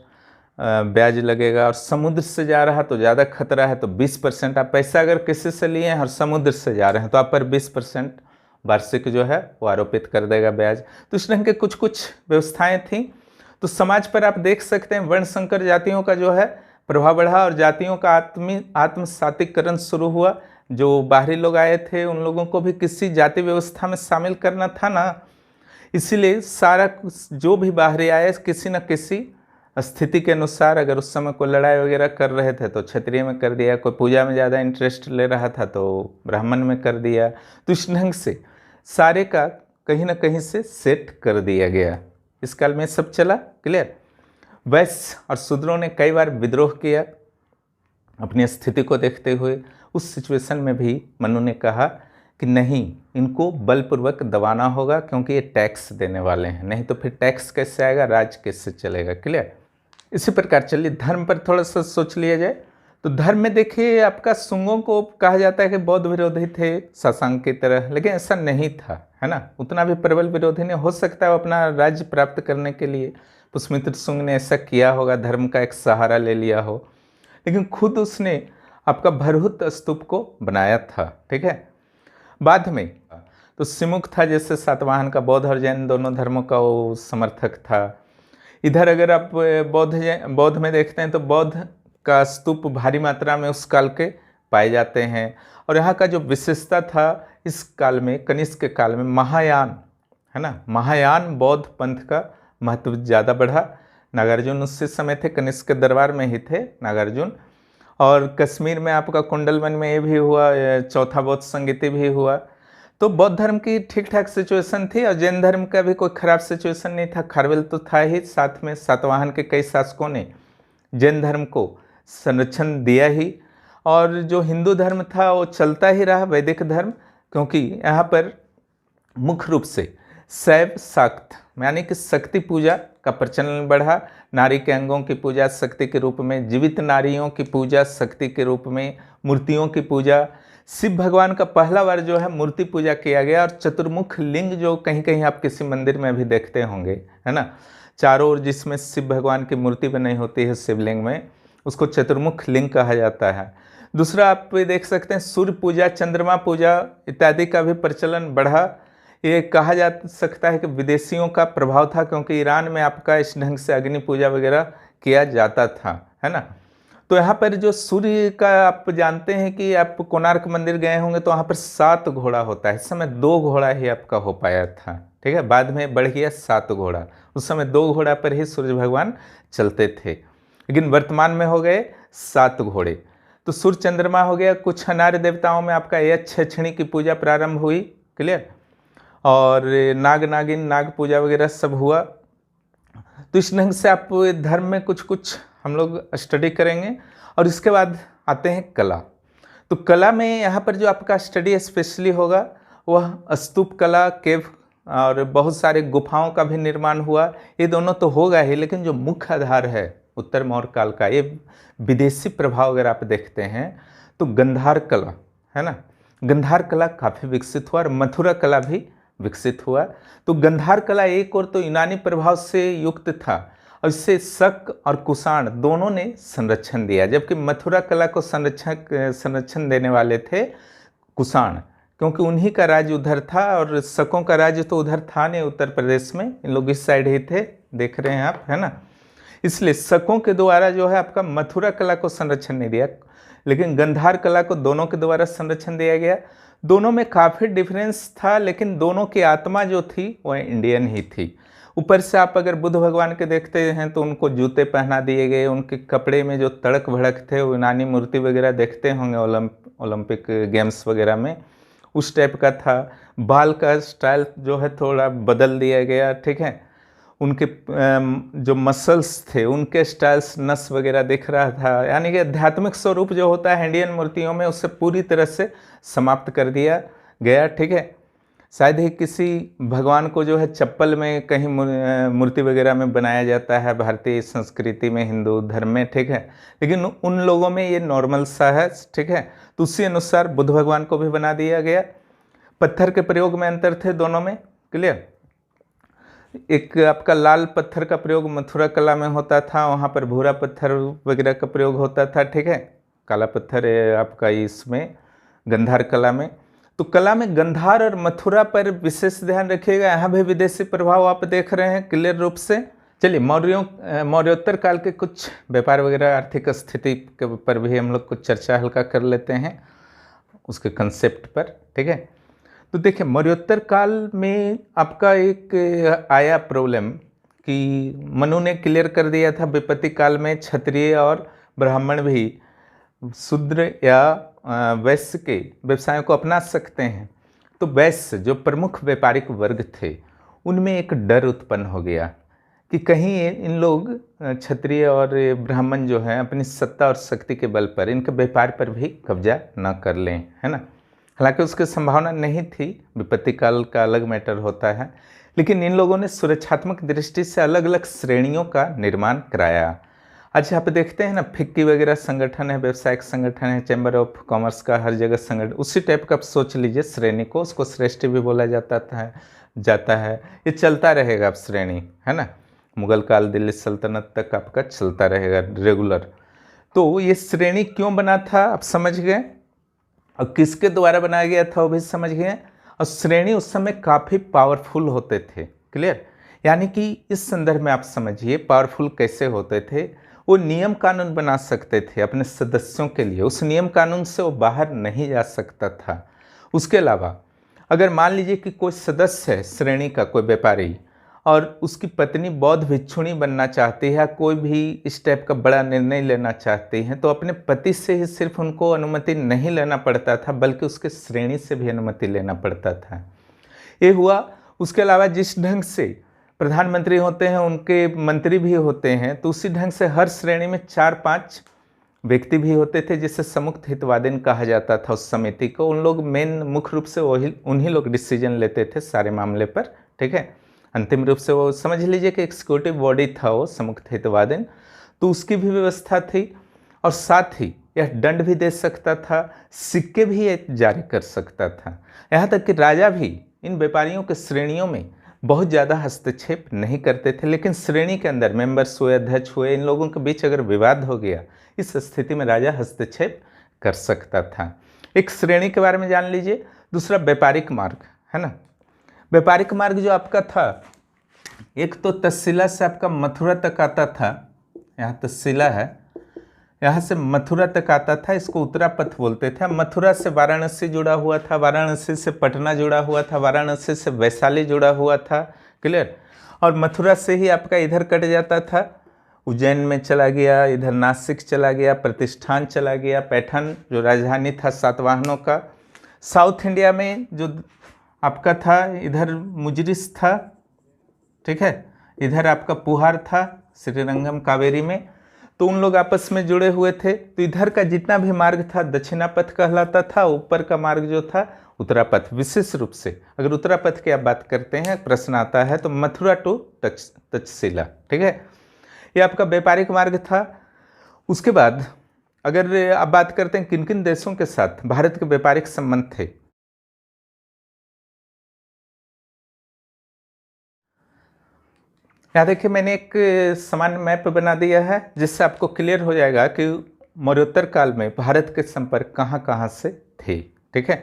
ब्याज लगेगा। और समुद्र से जा रहा तो ज़्यादा खतरा है तो 20%। आप पैसा अगर किसी से लिए हैं और समुद्र से जा रहे हैं तो आप पर 20% वार्षिक जो है वो आरोपित कर देगा ब्याज। तो इस ढंग के कुछ कुछ व्यवस्थाएं थी। तो समाज पर आप देख सकते हैं वर्ण संकर जातियों का जो है प्रभाव बढ़ा और जातियों का आत्मसातीकरण शुरू हुआ। जो बाहरी लोग आए थे उन लोगों को भी किसी जाति व्यवस्था में शामिल करना था ना, इसीलिए सारा जो भी बाहरी आए किसी न किसी स्थिति के अनुसार, अगर उस समय कोई लड़ाई वगैरह कर रहे थे तो क्षत्रिय में कर दिया, कोई पूजा में ज़्यादा इंटरेस्ट ले रहा था तो ब्राह्मण में कर दिया। तो इस ढंग से सारे का कहीं ना कहीं से सेट कर दिया गया। इस काल में सब चला। क्लियर? वैश्य और शूद्रों ने कई बार विद्रोह किया अपनी स्थिति को देखते हुए। उस सिचुएशन में भी मनु ने कहा कि नहीं, इनको बलपूर्वक दबाना होगा क्योंकि ये टैक्स देने वाले हैं, नहीं तो फिर टैक्स कैसे आएगा, राज कैसे चलेगा। क्लियर? इसी प्रकार चलिए धर्म पर थोड़ा सा सोच लिया जाए। तो धर्म में देखिए आपका शुंगों को कहा जाता है कि बौद्ध विरोधी थे शशांक की तरह, लेकिन ऐसा नहीं था, है ना। उतना भी प्रबल विरोधी नहीं। हो सकता है वो अपना राज्य प्राप्त करने के लिए पुष्यमित्र शुंग ने ऐसा किया होगा, धर्म का एक सहारा ले लिया हो, लेकिन खुद उसने आपका भरहुत स्तूप को बनाया था। ठीक है। बाद में तो सिमुख था, जैसे सातवाहन का बौद्ध और जैन दोनों धर्मों का वो समर्थक था। इधर अगर आप बौद्ध में देखते हैं तो बौद्ध का स्तूप भारी मात्रा में उस काल के पाए जाते हैं। और यहाँ का जो विशेषता था इस काल में, कनिष्क के काल में, महायान, है ना, महायान बौद्ध पंथ का महत्व ज़्यादा बढ़ा। नागार्जुन उसी समय थे, कनिष्क के दरबार में ही थे नागार्जुन। और कश्मीर में आपका कुंडलवन में ये भी हुआ, चौथा बौद्ध संगीति भी हुआ। तो बौद्ध धर्म की ठीक ठाक सिचुएशन थी और जैन धर्म का भी कोई खराब सिचुएशन नहीं था। खारवेल तो था ही, साथ में सातवाहन के कई शासकों ने जैन धर्म को संरक्षण दिया ही। और जो हिंदू धर्म था वो चलता ही रहा, वैदिक धर्म, क्योंकि यहाँ पर मुख्य रूप से शैव शाक्त यानी कि शक्ति पूजा का प्रचलन बढ़ा। नारी के अंगों की पूजा शक्ति के रूप में, जीवित नारियों की पूजा शक्ति के रूप में, मूर्तियों की पूजा। शिव भगवान का पहला बार जो है मूर्ति पूजा किया गया। और चतुर्मुख लिंग जो कहीं कहीं आप किसी मंदिर में भी देखते होंगे, है ना, चारों ओर जिसमें शिव भगवान की मूर्ति बनी होती है शिवलिंग में, उसको चतुर्मुख लिंग कहा जाता है। दूसरा आप देख सकते हैं सूर्य पूजा, चंद्रमा पूजा इत्यादि का भी प्रचलन बढ़ा। ये कहा जा सकता है कि विदेशियों का प्रभाव था, क्योंकि ईरान में आपका इस ढंग से अग्नि पूजा वगैरह किया जाता था, है ना। तो यहाँ पर जो सूर्य का आप जानते हैं कि आप कोणार्क मंदिर गए होंगे तो वहाँ पर 7 घोड़ा होता है। इस समय 2 घोड़ा ही आपका हो पाया था। ठीक है, बाद में बढ़ गया 7 घोड़ा। उस समय 2 घोड़ा पर ही सूर्य भगवान चलते थे, लेकिन वर्तमान में हो गए 7 घोड़े। तो सूर्य चंद्रमा हो गया। कुछ अनार्य देवताओं में आपका यक्षिणी की पूजा प्रारंभ हुई। क्लियर? और नाग नागिन नाग पूजा वगैरह सब हुआ। तो इस ढंग से आप धर्म में कुछ कुछ हम लोग स्टडी करेंगे। और इसके बाद आते हैं कला। तो कला में यहाँ पर जो आपका स्टडी स्पेशली होगा वह स्तूप कला, केव और बहुत सारे गुफाओं का भी निर्माण हुआ। ये दोनों तो होगा ही, लेकिन जो मुख्य आधार है उत्तर मौर्य काल का, ये विदेशी प्रभाव अगर आप देखते हैं तो गंधार कला, है ना, गंधार कला काफ़ी विकसित हुआ और मथुरा कला भी विकसित हुआ। तो गंधार कला एक और तो यूनानी प्रभाव से युक्त था और इससे शक और कुषाण दोनों ने संरक्षण दिया, जबकि मथुरा कला को संरक्षण देने वाले थे कुषाण, क्योंकि उन्हीं का राज्य उधर था और शकों का राज्य तो उधर था नहीं, उत्तर प्रदेश में, इन लोग इस साइड ही थे, देख रहे हैं आप, है ना। इसलिए शकों के द्वारा जो है आपका मथुरा कला को संरक्षण नहीं दिया, लेकिन गंधार कला को दोनों के द्वारा संरक्षण दिया गया। दोनों में काफ़ी डिफरेंस था, लेकिन दोनों की आत्मा जो थी वह इंडियन ही थी। ऊपर से आप अगर बुद्ध भगवान के देखते हैं तो उनको जूते पहना दिए गए, उनके कपड़े में जो तड़क भड़क थे वो यूनानी मूर्ति वगैरह देखते होंगे ओलंपिक गेम्स वगैरह में, उस टाइप का था। बाल का स्टाइल जो है थोड़ा बदल दिया गया। ठीक है, उनके जो मसल्स थे, उनके स्टाइल्स, नस वगैरह दिख रहा था। यानी कि आध्यात्मिक स्वरूप जो होता है इंडियन मूर्तियों में, उससे पूरी तरह से समाप्त कर दिया गया। ठीक है, शायद ही किसी भगवान को जो है चप्पल में कहीं मूर्ति वगैरह में बनाया जाता है भारतीय संस्कृति में, हिंदू धर्म में। ठीक है, लेकिन उन लोगों में ये नॉर्मल सा है। ठीक है, तो उसी अनुसार बुद्ध भगवान को भी बना दिया गया। पत्थर के प्रयोग में अंतर थे दोनों में, क्लियर। एक आपका लाल पत्थर का प्रयोग मथुरा कला में होता था, वहाँ पर भूरा पत्थर वगैरह का प्रयोग होता था। ठीक है, काला पत्थर आपका इसमें गंधार कला में। तो कला में गंधार और मथुरा पर विशेष ध्यान रखिएगा। यहाँ भी विदेशी प्रभाव आप देख रहे हैं क्लियर रूप से। चलिए, मौर्योत्तर काल के कुछ व्यापार वगैरह, आर्थिक स्थिति के पर भी हम लोग कुछ चर्चा हल्का कर लेते हैं उसके कंसेप्ट पर। ठीक है, तो देखिए मौर्योत्तर काल में आपका एक आया प्रॉब्लम कि मनु ने क्लियर कर दिया था विपत्ति काल में क्षत्रिय और ब्राह्मण भी शूद्र या वैश्य के व्यवसायों को अपना सकते हैं। तो वैश्य जो प्रमुख व्यापारिक वर्ग थे, उनमें एक डर उत्पन्न हो गया कि कहीं इन लोग क्षत्रिय और ब्राह्मण जो हैं अपनी सत्ता और शक्ति के बल पर इनके व्यापार पर भी कब्जा न कर लें, है ना। हालांकि उसकी संभावना नहीं थी, विपत्ति काल का अलग मैटर होता है, लेकिन इन लोगों ने सुरक्षात्मक दृष्टि से अलग अलग श्रेणियों का निर्माण कराया। अच्छा, आप देखते हैं ना, फिक्की वगैरह संगठन है, व्यवसायिक संगठन है, चैम्बर ऑफ कॉमर्स का हर जगह संगठन, उसी टाइप का आप सोच लीजिए श्रेणी को, उसको श्रेष्ठी भी बोला जाता है। ये चलता रहेगा अब श्रेणी, है ना। मुगल काल दिल्ली सल्तनत तक आपका चलता रहेगा रेगुलर। तो ये श्रेणी क्यों बना था आप समझ गए, और किसके द्वारा बनाया गया था वो भी समझ गए। और श्रेणी उस समय काफ़ी पावरफुल होते थे, क्लियर। यानी कि इस संदर्भ में आप समझिए पावरफुल कैसे होते थे। वो नियम कानून बना सकते थे अपने सदस्यों के लिए, उस नियम कानून से वो बाहर नहीं जा सकता था। उसके अलावा अगर मान लीजिए कि कोई सदस्य है श्रेणी का, कोई व्यापारी, और उसकी पत्नी बौद्ध भिक्षुणी बनना चाहती है, कोई भी इस टाइप का बड़ा निर्णय लेना चाहती हैं, तो अपने पति से ही सिर्फ उनको अनुमति नहीं लेना पड़ता था, बल्कि उसके श्रेणी से भी अनुमति लेना पड़ता था। ये हुआ। उसके अलावा जिस ढंग से प्रधानमंत्री होते हैं, उनके मंत्री भी होते हैं, तो उसी ढंग से हर श्रेणी में 4-5 व्यक्ति भी होते थे, जिसे संयुक्त हितवादीन कहा जाता था उस समिति को। उन लोग मेन मुख्य रूप से उन्हीं लोग डिसीजन लेते थे सारे मामले पर। ठीक है, अंतिम रूप से वो समझ लीजिए कि एग्जीक्यूटिव बॉडी था वो संयुक्त हितवादीन, तो उसकी भी व्यवस्था थी। और साथ ही यह दंड भी दे सकता था, सिक्के भी जारी कर सकता था। यहाँ तक कि राजा भी इन व्यापारियों के श्रेणियों में बहुत ज़्यादा हस्तक्षेप नहीं करते थे, लेकिन श्रेणी के अंदर मेंबर्स हुए, अध्यक्ष हुए, इन लोगों के बीच अगर विवाद हो गया, इस स्थिति में राजा हस्तक्षेप कर सकता था। एक श्रेणी के बारे में जान लीजिए। दूसरा व्यापारिक मार्ग, है ना। व्यापारिक मार्ग जो आपका था, एक तो तक्षशिला से आपका मथुरा तक आता था, यहाँ तक्षशिला है, यहाँ से मथुरा तक आता था, इसको उत्तरा पथ बोलते थे। मथुरा से वाराणसी जुड़ा हुआ था, वाराणसी से पटना जुड़ा हुआ था, वाराणसी से वैशाली जुड़ा हुआ था, क्लियर। और मथुरा से ही आपका इधर कट जाता था, उज्जैन में चला गया, इधर नासिक चला गया, प्रतिष्ठान चला गया, पैठन जो राजधानी था सातवाहनों का। साउथ इंडिया में जो आपका था, इधर मुजरिस था, ठीक है, इधर आपका पुहार था श्रीरंगम कावेरी में। तो उन लोग आपस में जुड़े हुए थे। तो इधर का जितना भी मार्ग था दक्षिणापथ कहलाता था, ऊपर का मार्ग जो था उत्तरापथ। विशेष रूप से अगर उत्तरापथ की आप बात करते हैं, प्रश्न आता है, तो मथुरा टू तक्षशिला, ठीक है, ये आपका व्यापारिक मार्ग था। उसके बाद अगर आप बात करते हैं किन किन देशों के साथ भारत के व्यापारिक संबंध थे, यहाँ देखिए मैंने एक सामान्य मैप बना दिया है, जिससे आपको क्लियर हो जाएगा कि मौर्योत्तर काल में भारत के संपर्क कहाँ कहाँ से थे, ठीक है,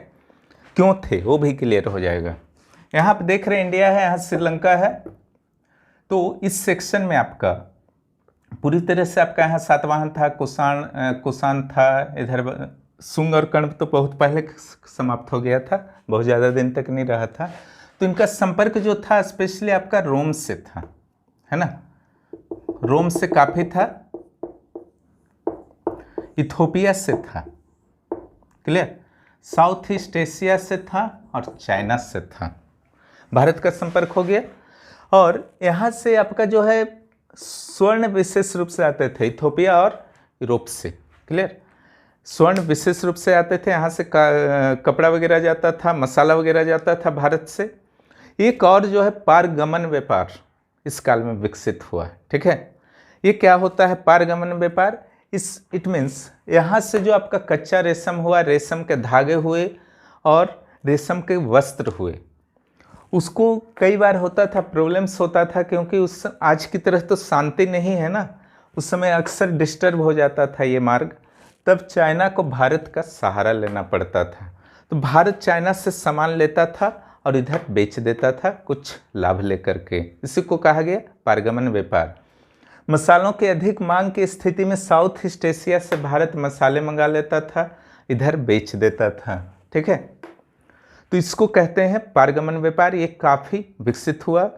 क्यों थे, वो भी क्लियर हो जाएगा। यहाँ आप देख रहे हैं इंडिया है, यहाँ श्रीलंका है। तो इस सेक्शन में आपका पूरी तरह से आपका यहाँ सातवाहन था, कुषाण था, इधर शुंग और कण्व तो बहुत पहले समाप्त हो गया था, बहुत ज़्यादा दिन तक नहीं रहा था। तो इनका संपर्क जो था स्पेशली आपका रोम से था, है ना, रोम से काफी था, इथोपिया से था, क्लियर, साउथ ईस्ट एशिया से था और चाइना से था। भारत का संपर्क हो गया। और यहाँ से आपका जो है स्वर्ण विशेष रूप से आते थे इथोपिया और यूरोप से। क्लियर? स्वर्ण विशेष रूप से आते थे, यहाँ से कपड़ा वगैरह जाता था, मसाला वगैरह जाता था भारत से। एक और जो है पारगमन व्यापार इस काल में विकसित हुआ है। ठीक है, ये क्या होता है पारगमन व्यापार? इट मीन्स यहाँ से जो आपका कच्चा रेशम हुआ, रेशम के धागे हुए और रेशम के वस्त्र हुए, उसको कई बार होता था, प्रॉब्लम्स होता था, क्योंकि उस आज की तरह तो शांति नहीं है ना, उस समय अक्सर डिस्टर्ब हो जाता था ये मार्ग। तब चाइना को भारत का सहारा लेना पड़ता था। तो भारत चाइना से सामान लेता था और इधर बेच देता था कुछ लाभ लेकर के। इसी को कहा गया पारगमन व्यापार। मसालों की अधिक मांग की स्थिति में साउथ ईस्ट एशिया से भारत मसाले मंगा लेता था, इधर बेच देता था। ठीक है, तो इसको कहते हैं पारगमन व्यापार। ये काफ़ी विकसित हुआ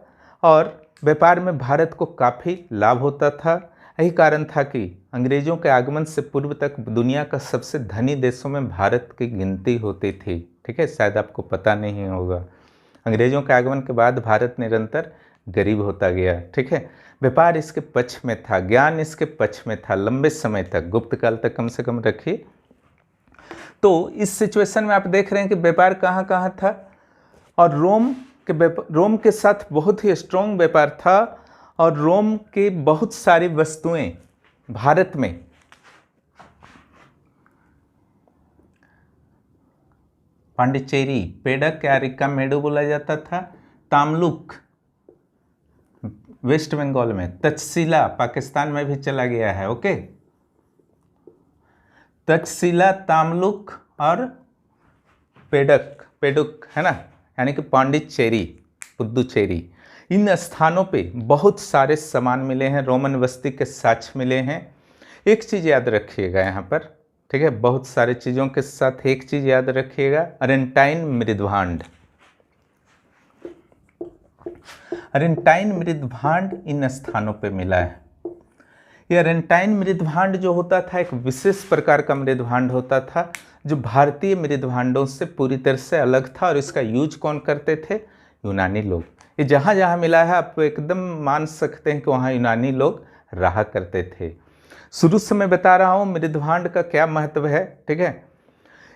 और व्यापार में भारत को काफ़ी लाभ होता था। यही कारण था कि अंग्रेजों के आगमन से पूर्व तक दुनिया का सबसे धनी देशों में भारत की गिनती होती थी। ठीक है, शायद आपको पता नहीं होगा, अंग्रेजों के आगमन के बाद भारत निरंतर गरीब होता गया। ठीक है, व्यापार इसके पक्ष में था, ज्ञान इसके पक्ष में था लंबे समय तक, गुप्त काल तक कम से कम रखिए। तो इस सिचुएशन में आप देख रहे हैं कि व्यापार कहाँ कहाँ था, और रोम के साथ बहुत ही स्ट्रॉन्ग व्यापार था, और रोम के बहुत सारी वस्तुएं भारत में पांडिचेरी, पेड़क अरिका मेडू बोला जाता था, तामलुक वेस्ट बंगाल में, तक्षशिला पाकिस्तान में भी चला गया है। ओके, तक्षशिला, तामलुक और पेडुक है ना, यानी कि पांडिचेरी, पुदुचेरी, इन स्थानों पे बहुत सारे सामान मिले हैं, रोमन बस्ती के साक्ष्य मिले हैं। एक चीज़ याद रखिएगा यहाँ पर, ठीक है, बहुत सारे चीज़ों के साथ एक चीज़ याद रखिएगा, अरेंटाइन मृद्भांड। अरेंटाइन मृद्भांड इन स्थानों पे मिला है। ये अरेंटाइन मृद्भांड जो होता था एक विशेष प्रकार का मृद्भांड होता था, जो भारतीय मृद्भांडों से पूरी तरह से अलग था, और इसका यूज कौन करते थे? यूनानी लोग। ये जहाँ जहाँ मिला है आप एकदम मान सकते हैं कि वहाँ यूनानी लोग रहा करते थे। शुरू से मैं बता रहा हूँ मृद्भांड का क्या महत्व है। ठीक है,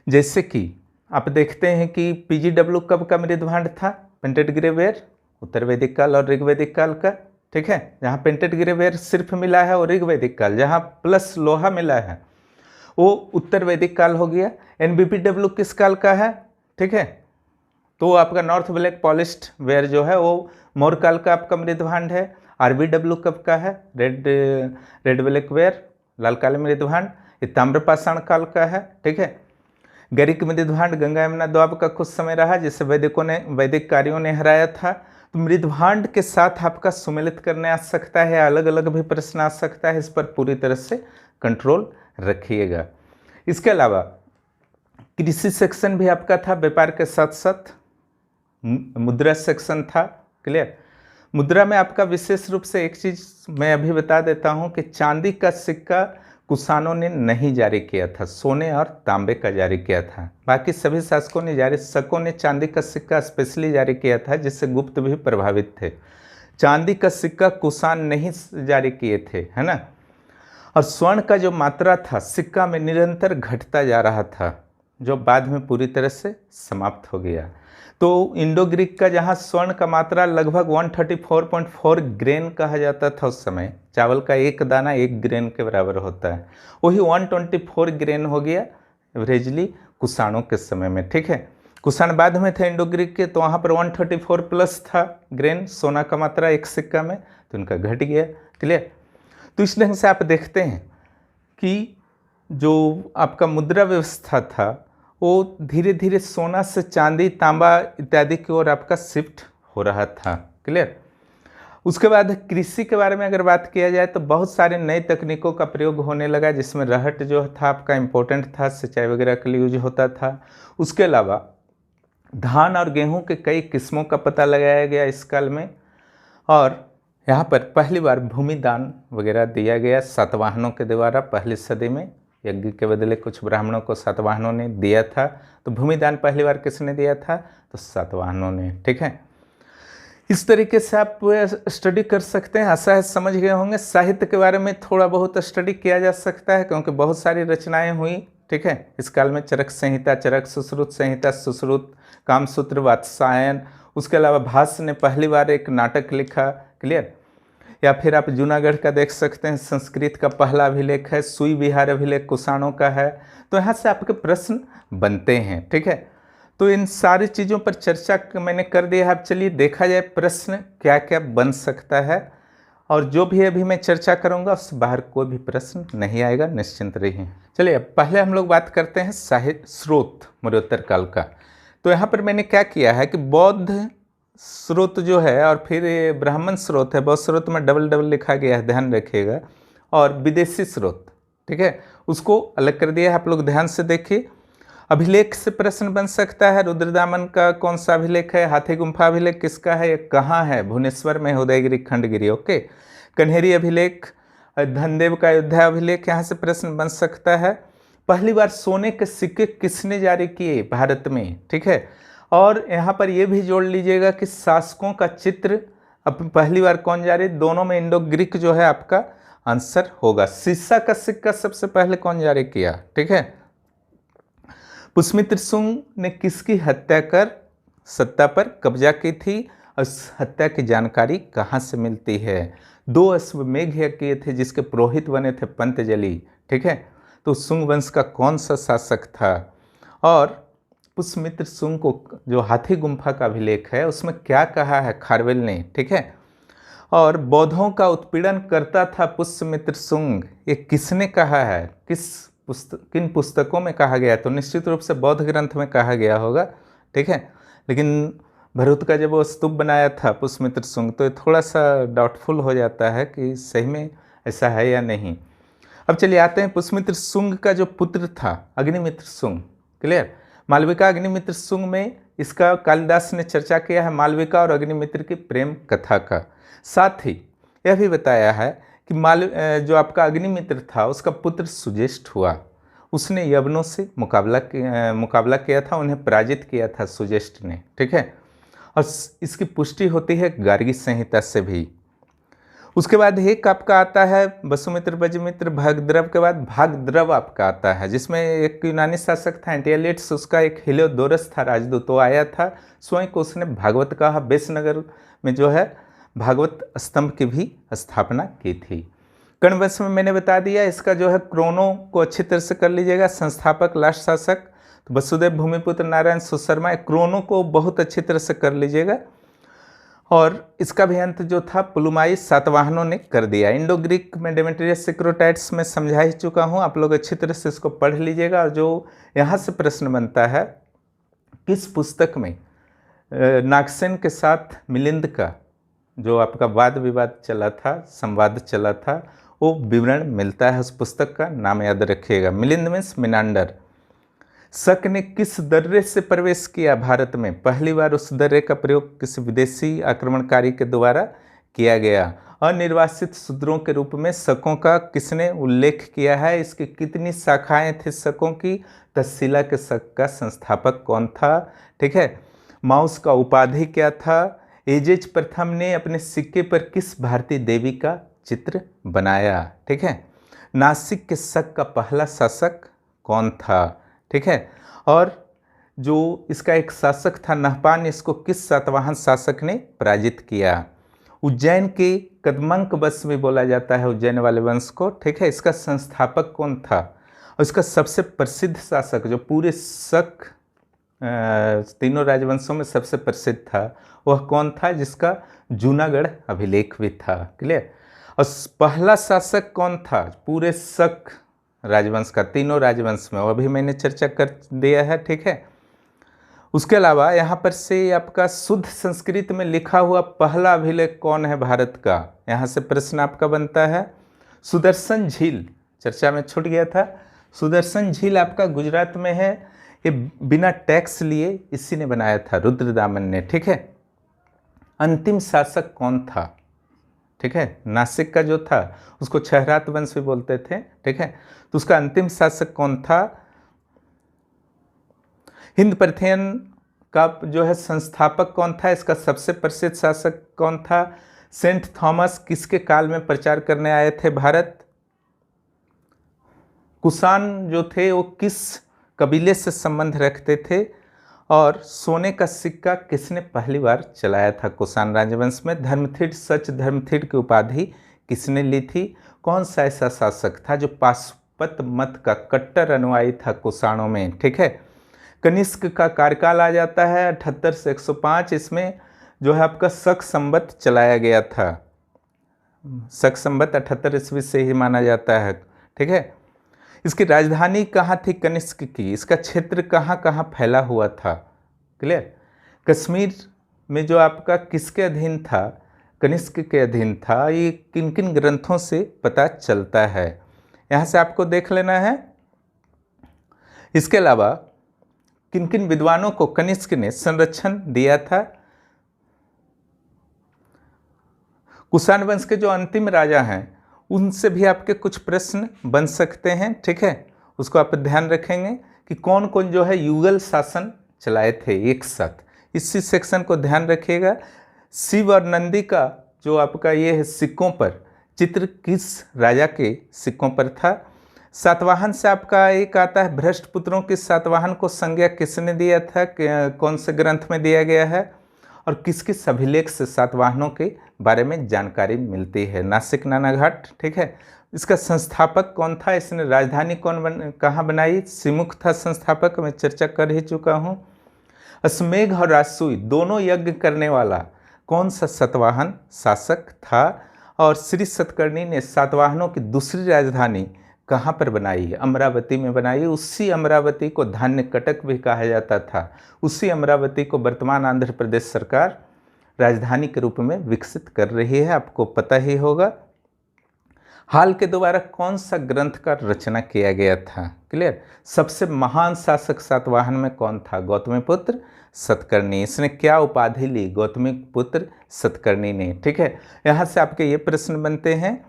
जैसे कि आप देखते हैं कि PGW कब का मृद्भांड था? पेंटेड ग्रेवेयर उत्तर वैदिक काल और ऋग्वैदिक काल का। ठीक है, जहाँ पेंटेड ग्रेवेयर सिर्फ मिला है वो ऋग्वैदिक काल, जहाँ प्लस लोहा मिला है वो उत्तर वैदिक काल हो गया। NBPW किस काल का है? ठीक है, तो आपका नॉर्थ ब्लैक पॉलिश्ड वेयर जो है वो मौर्य काल का आपका मृद्भांड है। RBW कब का है? रेड ब्लैक वेयर, लाल काले मृद्भांड, ये ताम्रपाषाण काल का है। ठीक है, गैरिक मृद्भांड गंगा यमुना द्वाब का कुछ समय रहा, जिसे वैदिक कार्यों ने हराया था। तो मृद्भांड के साथ आपका सुमेलित करने आ सकता है, अलग अलग भी प्रश्न आ सकता है, इस पर पूरी तरह से कंट्रोल रखिएगा। इसके अलावा कृषि सेक्शन भी आपका था, व्यापार के साथ साथ मुद्रा सेक्शन था। क्लियर? मुद्रा में आपका विशेष रूप से एक चीज मैं अभी बता देता हूं कि चांदी का सिक्का कुषाणों ने नहीं जारी किया था, सोने और तांबे का जारी किया था। बाकी सभी शासकों ने चांदी का सिक्का स्पेशली जारी किया था, जिससे गुप्त भी प्रभावित थे। चांदी का सिक्का कुषाण नहीं जारी किए थे, है ना। और स्वर्ण का जो मात्रा था सिक्का में निरंतर घटता जा रहा था, जो बाद में पूरी तरह से समाप्त हो गया। तो इंडो ग्रीक का जहाँ स्वर्ण का मात्रा लगभग 134.4 ग्रेन कहा जाता था उस समय, चावल का एक दाना 1 ग्रेन के बराबर होता है, वही 124 ग्रेन हो गया एवरेजली कुषाणों के समय में। ठीक है, कुषाण बाद में थे इंडो ग्रीक के, तो वहाँ पर 134 प्लस था ग्रेन सोना का मात्रा एक सिक्का में, तो इनका घट गया। क्लियर? तो इस ढंग से आप देखते हैं कि जो आपका मुद्रा व्यवस्था था वो धीरे धीरे सोना से चांदी, तांबा इत्यादि की ओर आपका शिफ्ट हो रहा था। क्लियर? उसके बाद कृषि के बारे में अगर बात किया जाए तो बहुत सारे नए तकनीकों का प्रयोग होने लगा, जिसमें रहट जो था आपका इम्पोर्टेंट था, सिंचाई वगैरह के लिए यूज होता था। उसके अलावा धान और गेहूं के कई किस्मों का पता लगाया गया इस काल में, और यहाँ पर पहली बार भूमि दान वगैरह दिया गया सातवाहनों के द्वारा। पहली सदी में यज्ञ के बदले कुछ ब्राह्मणों को सातवाहनों ने दिया था, तो भूमि दान पहली बार किसने दिया था? तो सातवाहनों ने। ठीक है, इस तरीके से आप स्टडी कर सकते हैं। आशा है समझ गए होंगे। साहित्य के बारे में थोड़ा बहुत स्टडी किया जा सकता है क्योंकि बहुत सारी रचनाएं हुई, ठीक है। इस काल में चरक संहिता, चरक सुश्रुत संहिता, सुश्रुत, कामसूत्र, वात्सायन, उसके अलावा भास ने पहली बार एक नाटक लिखा, क्लियर। या फिर आप जूनागढ़ का देख सकते हैं, संस्कृत का पहला अभिलेख है, सुई विहार अभिलेख कुषाणों का है। तो यहाँ से आपके प्रश्न बनते हैं, ठीक है। तो इन सारी चीज़ों पर चर्चा मैंने कर दिया है। अब चलिए देखा जाए प्रश्न क्या क्या बन सकता है, और जो भी अभी मैं चर्चा करूंगा उससे बाहर कोई भी प्रश्न नहीं आएगा, निश्चिंत रहिए। चलिए अब पहले हम लोग बात करते हैं साहित्य स्रोत मौर्योत्तर काल का। तो यहाँ पर मैंने क्या किया है कि बौद्ध स्रोत जो है और फिर ये ब्राह्मण स्रोत है, बौद्ध स्रोत में डबल डबल लिखा गया है, ध्यान रखिएगा, और विदेशी स्रोत, ठीक है, उसको अलग कर दिया है। आप लोग ध्यान से देखिए। अभिलेख से प्रश्न बन सकता है। रुद्रदामन का कौन सा अभिलेख है, हाथी गुम्फा अभिलेख किसका है, ये कहाँ है, भुवनेश्वर में, उदयगिरी खंडगिरी, ओके। कन्हेरी अभिलेख, धनदेव का अयोध्या अभिलेख, यहाँ से प्रश्न बन सकता है। पहली बार सोने के सिक्के किसने जारी किए भारत में, ठीक है। और यहाँ पर यह भी जोड़ लीजिएगा कि शासकों का चित्र अब पहली बार कौन जारी, दोनों में इंडो ग्रीक जो है आपका आंसर होगा। सीसा का सिक्का सबसे पहले कौन जारी किया, ठीक है। पुष्यमित्र शुंग ने किसकी हत्या कर सत्ता पर कब्जा की थी, और इस हत्या की जानकारी कहाँ से मिलती है। 2 अश्वमेध यज्ञ किए थे जिसके पुरोहित बने थे पंतजलि, ठीक है। तो शुंग वंश का कौन सा शासक था। और पुष्यमित्र शुंग को जो हाथी गुम्फा का अभिलेख है उसमें क्या कहा है खारवेल ने, ठीक है। और बौद्धों का उत्पीड़न करता था पुष्यमित्र शुंग, ये किसने कहा है, किन पुस्तकों में कहा गया। तो निश्चित रूप से बौद्ध ग्रंथ में कहा गया होगा, ठीक है। लेकिन भरूच का जब वो स्तूप बनाया था पुष्यमित्र शुंग, तो ये थोड़ा सा डाउटफुल हो जाता है कि सही में ऐसा है या नहीं। अब चलिए आते हैं पुष्यमित्र शुंग का जो पुत्र था अग्निमित्र शुंग, क्लियर। मालविका अग्निमित्र शुंग में इसका कालिदास ने चर्चा किया है, मालविका और अग्निमित्र की प्रेम कथा का। साथ ही यह भी बताया है कि जो आपका अग्निमित्र था उसका पुत्र सुजेष्ठ हुआ, उसने यवनों से मुकाबला किया था, उन्हें पराजित किया था सुजेष्ठ ने, ठीक है। और इसकी पुष्टि होती है गार्गी संहिता से भी। उसके बाद एक आपका आता है वसुमित्र, बजमित्र, भागद्रव के बाद भागद्रव आपका आता है, जिसमें एक यूनानी शासक था एंटियलेट्स, उसका एक हेलियोडोरस था राजदूत, वो आया था, स्वयं को उसने भागवत कहा। बेसनगर में जो है भागवत स्तंभ की भी स्थापना की थी। कण्वंश में मैंने बता दिया, इसका जो है क्रोनो को अच्छी तरह से कर लीजिएगा। संस्थापक लास्ट शासक तो वसुदेव, भूमिपुत्र, नारायण, सुशर्मा, क्रोनो को बहुत अच्छी तरह से कर लीजिएगा। और इसका भी अंत जो था पुलुमाई सातवाहनों ने कर दिया। इंडो ग्रीक में डेमेट्रियस सिक्रोटाइट्स में समझा ही चुका हूँ, आप लोग अच्छी तरह से इसको पढ़ लीजिएगा। और जो यहाँ से प्रश्न बनता है, किस पुस्तक में नागसेन के साथ मिलिंद का जो आपका वाद विवाद चला था, संवाद चला था, वो विवरण मिलता है। उस पुस्तक का नाम याद रखिएगा, मिलिंद मीन्स मिनांडर। शक ने किस दर्रे से प्रवेश किया भारत में, पहली बार उस दर्रे का प्रयोग किसी विदेशी आक्रमणकारी के द्वारा किया गया। अनिर्वासित शूद्रों के रूप में शकों का किसने उल्लेख किया है, इसकी कितनी शाखाएं थी शकों की, तक्षशिला के शक का संस्थापक कौन था, ठीक है। माउस का उपाधि क्या था। एजेज प्रथम ने अपने सिक्के पर किस भारतीय देवी का चित्र बनाया, ठीक है। नासिक के शक का पहला शासक कौन था, ठीक है। और जो इसका एक शासक था नहपान, इसको किस सातवाहन शासक ने पराजित किया। उज्जैन के कदमंक वंश में बोला जाता है उज्जैन वाले वंश को, ठीक है। इसका संस्थापक कौन था, और इसका सबसे प्रसिद्ध शासक जो पूरे शक तीनों राजवंशों में सबसे प्रसिद्ध था वह कौन था, जिसका जूनागढ़ अभिलेख भी था, क्लियर। और पहला शासक कौन था पूरे शक राजवंश का, तीनों राजवंश में, वह भी मैंने चर्चा कर दिया है, ठीक है। उसके अलावा यहाँ पर से आपका शुद्ध संस्कृत में लिखा हुआ पहला अभिलेख कौन है भारत का, यहाँ से प्रश्न आपका बनता है। सुदर्शन झील चर्चा में छूट गया था। सुदर्शन झील आपका गुजरात में है, ये बिना टैक्स लिए इसी ने बनाया था, रुद्रदामन ने, ठीक है। अंतिम शासक कौन था, ठीक है। नासिक का जो था उसको छहरात वंश भी बोलते थे, ठीक है। तो उसका अंतिम शासक कौन था। हिंद पार्थियन का जो है संस्थापक कौन था, इसका सबसे प्रसिद्ध शासक कौन था? सेंट थॉमस किसके काल में प्रचार करने आए थे भारत? कुषाण जो थे वो किस कबीले से संबंध रखते थे? और सोने का सिक्का किसने पहली बार चलाया था कुषाण राजवंश में? धर्मथिट, सच धर्मथिट की उपाधि किसने ली थी? कौन सा ऐसा शासक था जो पाशुपत मत का कट्टर अनुयायी था कुषाणों में? ठीक है, कनिष्क का कार्यकाल आ जाता है 78 से 105। इसमें जो है आपका शक संवत चलाया गया था। शक संवत 78 ईस्वी से ही माना जाता है। ठीक है, इसकी राजधानी कहाँ थी कनिष्क की? इसका क्षेत्र कहाँ कहाँ फैला हुआ था? क्लियर? कश्मीर में जो आपका किसके अधीन था? कनिष्क के अधीन था। ये किन किन ग्रंथों से पता चलता है, यहाँ से आपको देख लेना है। इसके अलावा किन किन विद्वानों को कनिष्क ने संरक्षण दिया था? कुषाण वंश के जो अंतिम राजा हैं उनसे भी आपके कुछ प्रश्न बन सकते हैं। ठीक है, उसको आप ध्यान रखेंगे कि कौन कौन जो है युगल शासन चलाए थे एक साथ। इसी सेक्शन को ध्यान रखिएगा। शिव और नंदी का जो आपका ये है सिक्कों पर चित्र किस राजा के सिक्कों पर था? सातवाहन से आपका एक आता है भ्रष्ट पुत्रों के सातवाहन को संज्ञा किसने दिया था, कौन से ग्रंथ में दिया गया है? और किस किस अभिलेख से सातवाहनों के बारे में जानकारी मिलती है? नासिक नानाघाट। ठीक है, इसका संस्थापक कौन था? इसने राजधानी कहाँ बनाई? सिमुख था संस्थापक, मैं चर्चा कर ही चुका हूँ। अश्वमेघ और राजसूय दोनों यज्ञ करने वाला कौन सा सातवाहन शासक था? और श्री सतकर्णी ने सातवाहनों की दूसरी राजधानी कहाँ पर बनाई? अमरावती में बनाई। उसी अमरावती को धान्य कटक भी कहा जाता था। उसी अमरावती को वर्तमान आंध्र प्रदेश सरकार राजधानी के रूप में विकसित कर रही है, आपको पता ही होगा। हाल के द्वारा कौन सा ग्रंथ का रचना किया गया था? क्लियर? सबसे महान शासक सातवाहन में कौन था? गौतमीपुत्र सतकर्णी। इसने क्या उपाधि ली? गौतमीपुत्र सतकर्णी ने। ठीक है, यहाँ से आपके ये प्रश्न बनते हैं।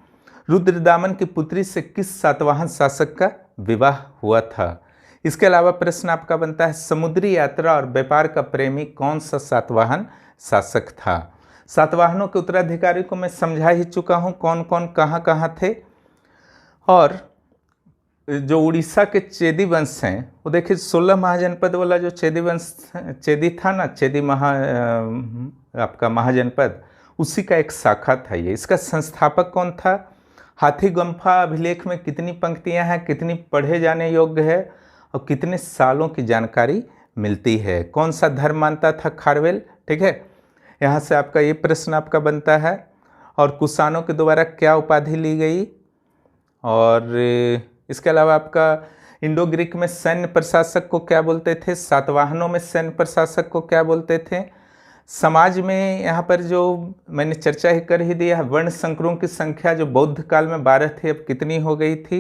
रुद्रदामन की पुत्री से किस सातवाहन शासक का विवाह हुआ था? इसके अलावा प्रश्न आपका बनता है समुद्री यात्रा और व्यापार का प्रेमी कौन सा सातवाहन शासक था? सातवाहनों के उत्तराधिकारी को मैं समझा ही चुका हूँ कौन कौन कहाँ कहाँ थे। और जो उड़ीसा के चेदी वंश हैं वो देखिए 16 महाजनपद वाला जो चेदी वंश चेदी था ना, चेदी आपका महाजनपद, उसी का एक शाखा था ये। इसका संस्थापक कौन था? हाथी गुम्फा अभिलेख में कितनी पंक्तियां हैं, कितनी पढ़े जाने योग्य है और कितने सालों की जानकारी मिलती है? कौन सा धर्म मानता था खारवेल? ठीक है, यहाँ से आपका ये प्रश्न आपका बनता है। और कुषाणों के द्वारा क्या उपाधि ली गई? और इसके अलावा आपका इंडो ग्रीक में सैन्य प्रशासक को क्या बोलते थे? सातवाहनों में सैन्य प्रशासक को क्या बोलते थे? समाज में यहाँ पर जो मैंने चर्चा ही कर ही दिया है, वर्ण संकरों की संख्या जो बौद्ध काल में 12 थी, अब कितनी हो गई थी?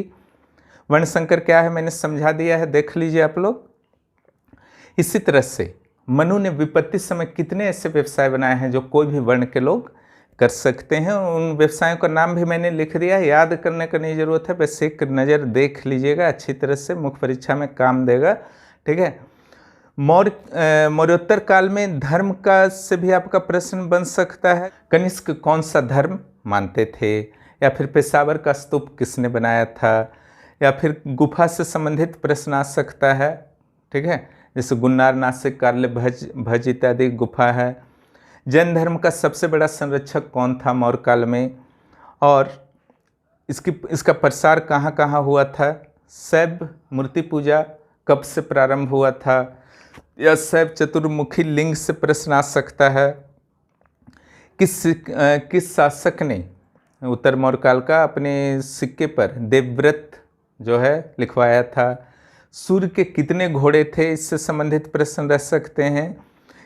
वर्ण संकर क्या है मैंने समझा दिया है, देख लीजिए आप लोग। इसी तरह से मनु ने विपत्ति समय कितने ऐसे व्यवसाय बनाए हैं जो कोई भी वर्ण के लोग कर सकते हैं? उन व्यवसायों का नाम भी मैंने लिख दिया, याद करने का नहीं जरूरत है, बस एक नज़र देख लीजिएगा अच्छी तरह से, मुख्य परीक्षा में काम देगा। ठीक है, मौर्योत्तर काल में धर्म का से भी आपका प्रश्न बन सकता है। कनिष्क कौन सा धर्म मानते थे? या फिर पेशावर का स्तूप किसने बनाया था? या फिर गुफा से संबंधित प्रश्न आ सकता है। ठीक है, जैसे गुन्नार, नासिक, कार्ले, भज इत्यादि गुफा है। जैन धर्म का सबसे बड़ा संरक्षक कौन था मौर्य काल में? और इसका प्रसार कहाँ कहाँ हुआ था? शैव मूर्ति पूजा कब से प्रारंभ हुआ था? या शैव चतुर्मुखी लिंग से प्रश्न आ सकता है। किस शासक ने उत्तर मौर्य काल का अपने सिक्के पर देवव्रत जो है लिखवाया था? सूर्य के कितने घोड़े थे? इससे संबंधित प्रश्न रह सकते हैं।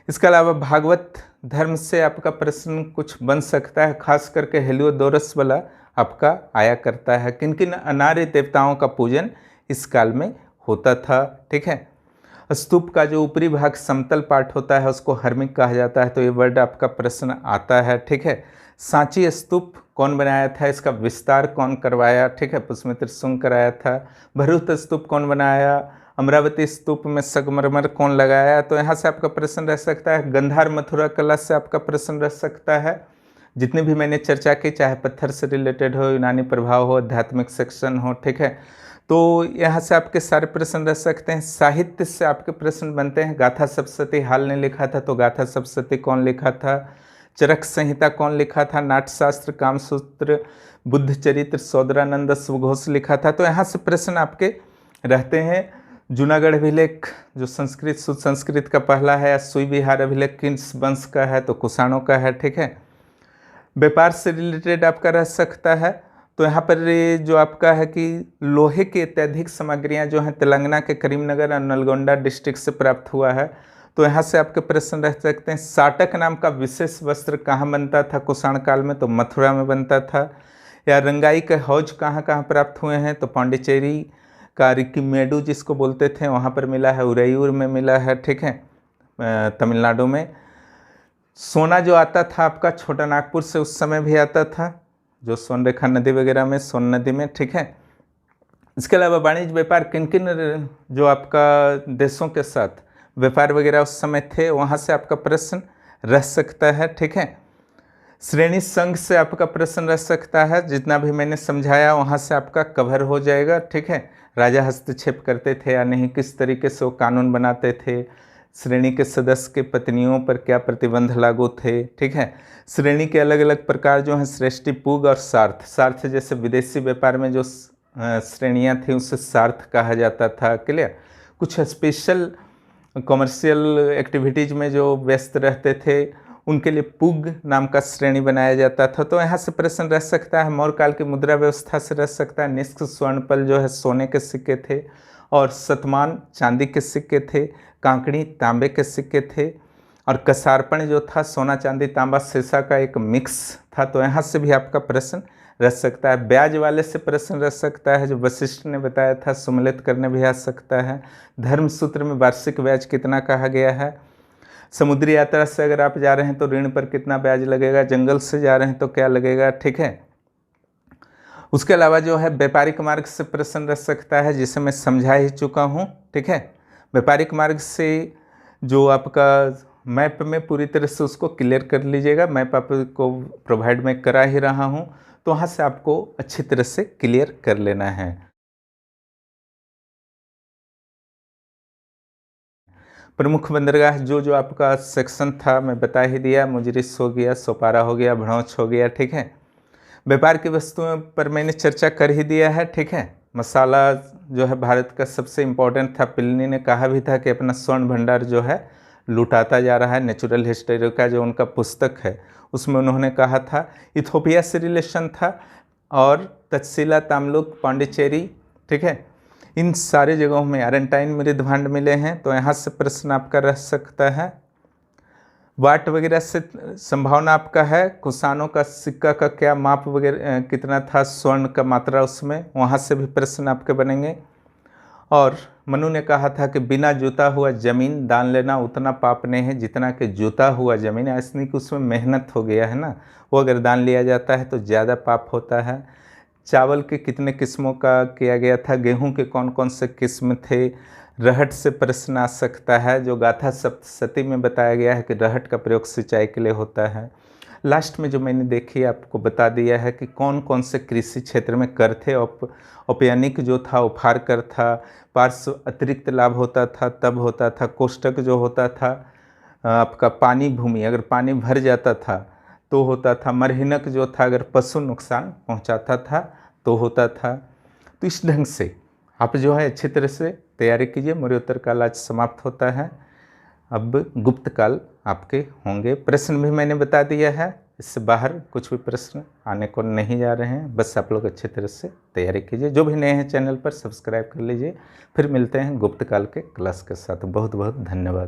इसके अलावा भागवत धर्म से आपका प्रश्न कुछ बन सकता है, खास करके हेलियोडोरस वाला आपका आया करता है। किन किन अनार्य देवताओं का पूजन इस काल में होता था? ठीक है, स्तूप का जो ऊपरी भाग समतल पार्ट होता है उसको हर्मिक कहा जाता है, तो ये वर्ड आपका प्रश्न आता है। ठीक है, सांची स्तूप कौन बनाया था? इसका विस्तार कौन करवाया? ठीक है, पुष्यमित्र शुंग कराया था। भरूच स्तूप कौन बनाया? अमरावती स्तूप में संगमरमर कौन लगाया, तो यहाँ से आपका प्रश्न रह सकता है। गंधार मथुरा कला से आपका प्रश्न रह सकता है। जितनी भी मैंने चर्चा की, चाहे पत्थर से रिलेटेड हो, यूनानी प्रभाव हो, आध्यात्मिक सेक्शन हो, ठीक है, तो यहाँ से आपके सारे प्रश्न रह सकते हैं। साहित्य से आपके प्रश्न बनते हैं। गाथा सप्तशती हाल ने लिखा था, तो गाथा सप्तशती कौन लिखा था। चरक संहिता कौन लिखा था। नाट्यशास्त्र, कामसूत्र, बुद्ध चरित्र सौदरानंद सुघोष लिखा था। तो यहाँ से प्रश्न आपके रहते हैं। जूनागढ़ अभिलेख जो संस्कृत शुद्ध संस्कृत का पहला है, सुई विहार अभिलेख किस वंश का है, तो कुषाणों का है, ठीक है। व्यापार से रिलेटेड आपका रह सकता है, तो यहाँ पर जो आपका है कि लोहे की अत्यधिक सामग्रियाँ जो हैं तेलंगाना के करीमनगर और नलगोंडा डिस्ट्रिक्ट से प्राप्त हुआ है, तो यहाँ से आपके प्रश्न रह सकते हैं। साटक नाम का विशेष वस्त्र कहाँ बनता था कुषाण काल में, तो मथुरा में बनता था। या रंगाई के हौज कहाँ कहाँ प्राप्त हुए हैं, तो पांडिचेरी का रिक्कीमेडु जिसको बोलते थे वहाँ पर मिला है, उरैयूर में मिला है, ठीक है, तमिलनाडु में। सोना जो आता था आपका छोटा नागपुर से उस समय भी आता था, जो सोनरेखा नदी वगैरह में, सोन नदी में, ठीक है। इसके अलावा वाणिज्य व्यापार किन किन जो आपका देशों के साथ व्यापार वगैरह उस समय थे, वहाँ से आपका प्रश्न रह सकता है, ठीक है। श्रेणी संघ से आपका प्रश्न रह सकता है। जितना भी मैंने समझाया वहाँ से आपका कवर हो जाएगा, ठीक है। राजा हस्तक्षेप करते थे या नहीं, किस तरीके से वो कानून बनाते थे, श्रेणी के सदस्य के पत्नियों पर क्या प्रतिबंध लागू थे, ठीक है। श्रेणी के अलग अलग प्रकार जो हैं, श्रेष्ठी, पूग और सार्थ। सार्थ जैसे विदेशी व्यापार में जो श्रेणियाँ थी उसे सार्थ कहा जाता था, क्लियर। कुछ स्पेशल कॉमर्शियल एक्टिविटीज़ में जो व्यस्त रहते थे उनके लिए पुग नाम का श्रेणी बनाया जाता था। तो यहाँ से प्रश्न रह सकता है। मौर्य काल की मुद्रा व्यवस्था से रह सकता है। निष्क स्वर्णपल जो है सोने के सिक्के थे, और शतमान चांदी के सिक्के थे, कांकड़ी तांबे के सिक्के थे, और कसारपण जो था सोना चांदी तांबा शीशा का एक मिक्स था। तो यहाँ से भी आपका प्रश्न रह सकता है। ब्याज वाले से प्रश्न रह सकता है, जो वशिष्ठ ने बताया था, सुमेलित करने भी आ सकता है। धर्म सूत्र में वार्षिक ब्याज कितना कहा गया है। समुद्री यात्रा से अगर आप जा रहे हैं तो ऋण पर कितना ब्याज लगेगा, जंगल से जा रहे हैं तो क्या लगेगा, ठीक है। उसके अलावा जो है व्यापारिक मार्ग से प्रश्न रह सकता है, जिसे मैं समझा ही चुका हूँ, ठीक है। व्यापारिक मार्ग से जो आपका मैप में पूरी तरह से उसको क्लियर कर लीजिएगा। मैप आपको प्रोवाइड मैं करा ही रहा हूँ, तो वहाँ से आपको अच्छी तरह से क्लियर कर लेना है। प्रमुख बंदरगाह जो आपका सेक्शन था मैं बता ही दिया। मुजरिस हो गया, सोपारा हो गया, भड़ौच हो गया, ठीक है। व्यापार की वस्तुओं पर मैंने चर्चा कर ही दिया है, ठीक है। मसाला जो है भारत का सबसे इम्पोर्टेंट था। प्लिनी ने कहा भी था कि अपना स्वर्ण भंडार जो है लुटाता जा रहा है। नेचुरल हिस्ट्री का जो उनका पुस्तक है उसमें उन्होंने कहा था। इथोपिया से रिलेशन था, और तक्षशिला, ताम्लुक, पांडिचेरी, ठीक है, इन सारे जगहों में अरेंटाइन मृदभांड मिले हैं। तो यहाँ से प्रश्न आपका रह सकता है। वाट वगैरह से संभावना आपका है। कुषाणों का सिक्का का क्या माप वगैरह कितना था, स्वर्ण का मात्रा उसमें, वहाँ से भी प्रश्न आपके बनेंगे। और मनु ने कहा था कि बिना जोता हुआ ज़मीन दान लेना उतना पाप नहीं है जितना कि जोता हुआ ज़मीन, ऐसा कि उसमें मेहनत हो गया है ना, वो अगर दान लिया जाता है तो ज़्यादा पाप होता है। चावल के कितने किस्मों का किया गया था, गेहूं के कौन कौन से किस्म थे। रहट से प्रश्न आ सकता है, जो गाथा सप्तशती में बताया गया है कि रहट का प्रयोग सिंचाई के लिए होता है। लास्ट में जो मैंने देखी आपको बता दिया है कि कौन कौन से कृषि क्षेत्र में कर थे। औपयानिक जो था उपहार कर था, पार्श्व अतिरिक्त लाभ होता था तब होता था, कोष्टक जो होता था आपका पानी भूमि, अगर पानी भर जाता था तो होता था, मरहिनक जो था अगर पशु नुकसान पहुंचाता था तो होता था। तो इस ढंग से आप जो है अच्छी तरह से तैयारी कीजिए। मौर्योत्तर काल आज समाप्त होता है, अब गुप्त काल आपके होंगे। प्रश्न भी मैंने बता दिया है, इससे बाहर कुछ भी प्रश्न आने को नहीं जा रहे हैं। बस आप लोग अच्छी तरह से तैयारी कीजिए। जो भी नए हैं चैनल पर सब्सक्राइब कर लीजिए। फिर मिलते हैं गुप्त काल के क्लास के साथ। बहुत बहुत धन्यवाद।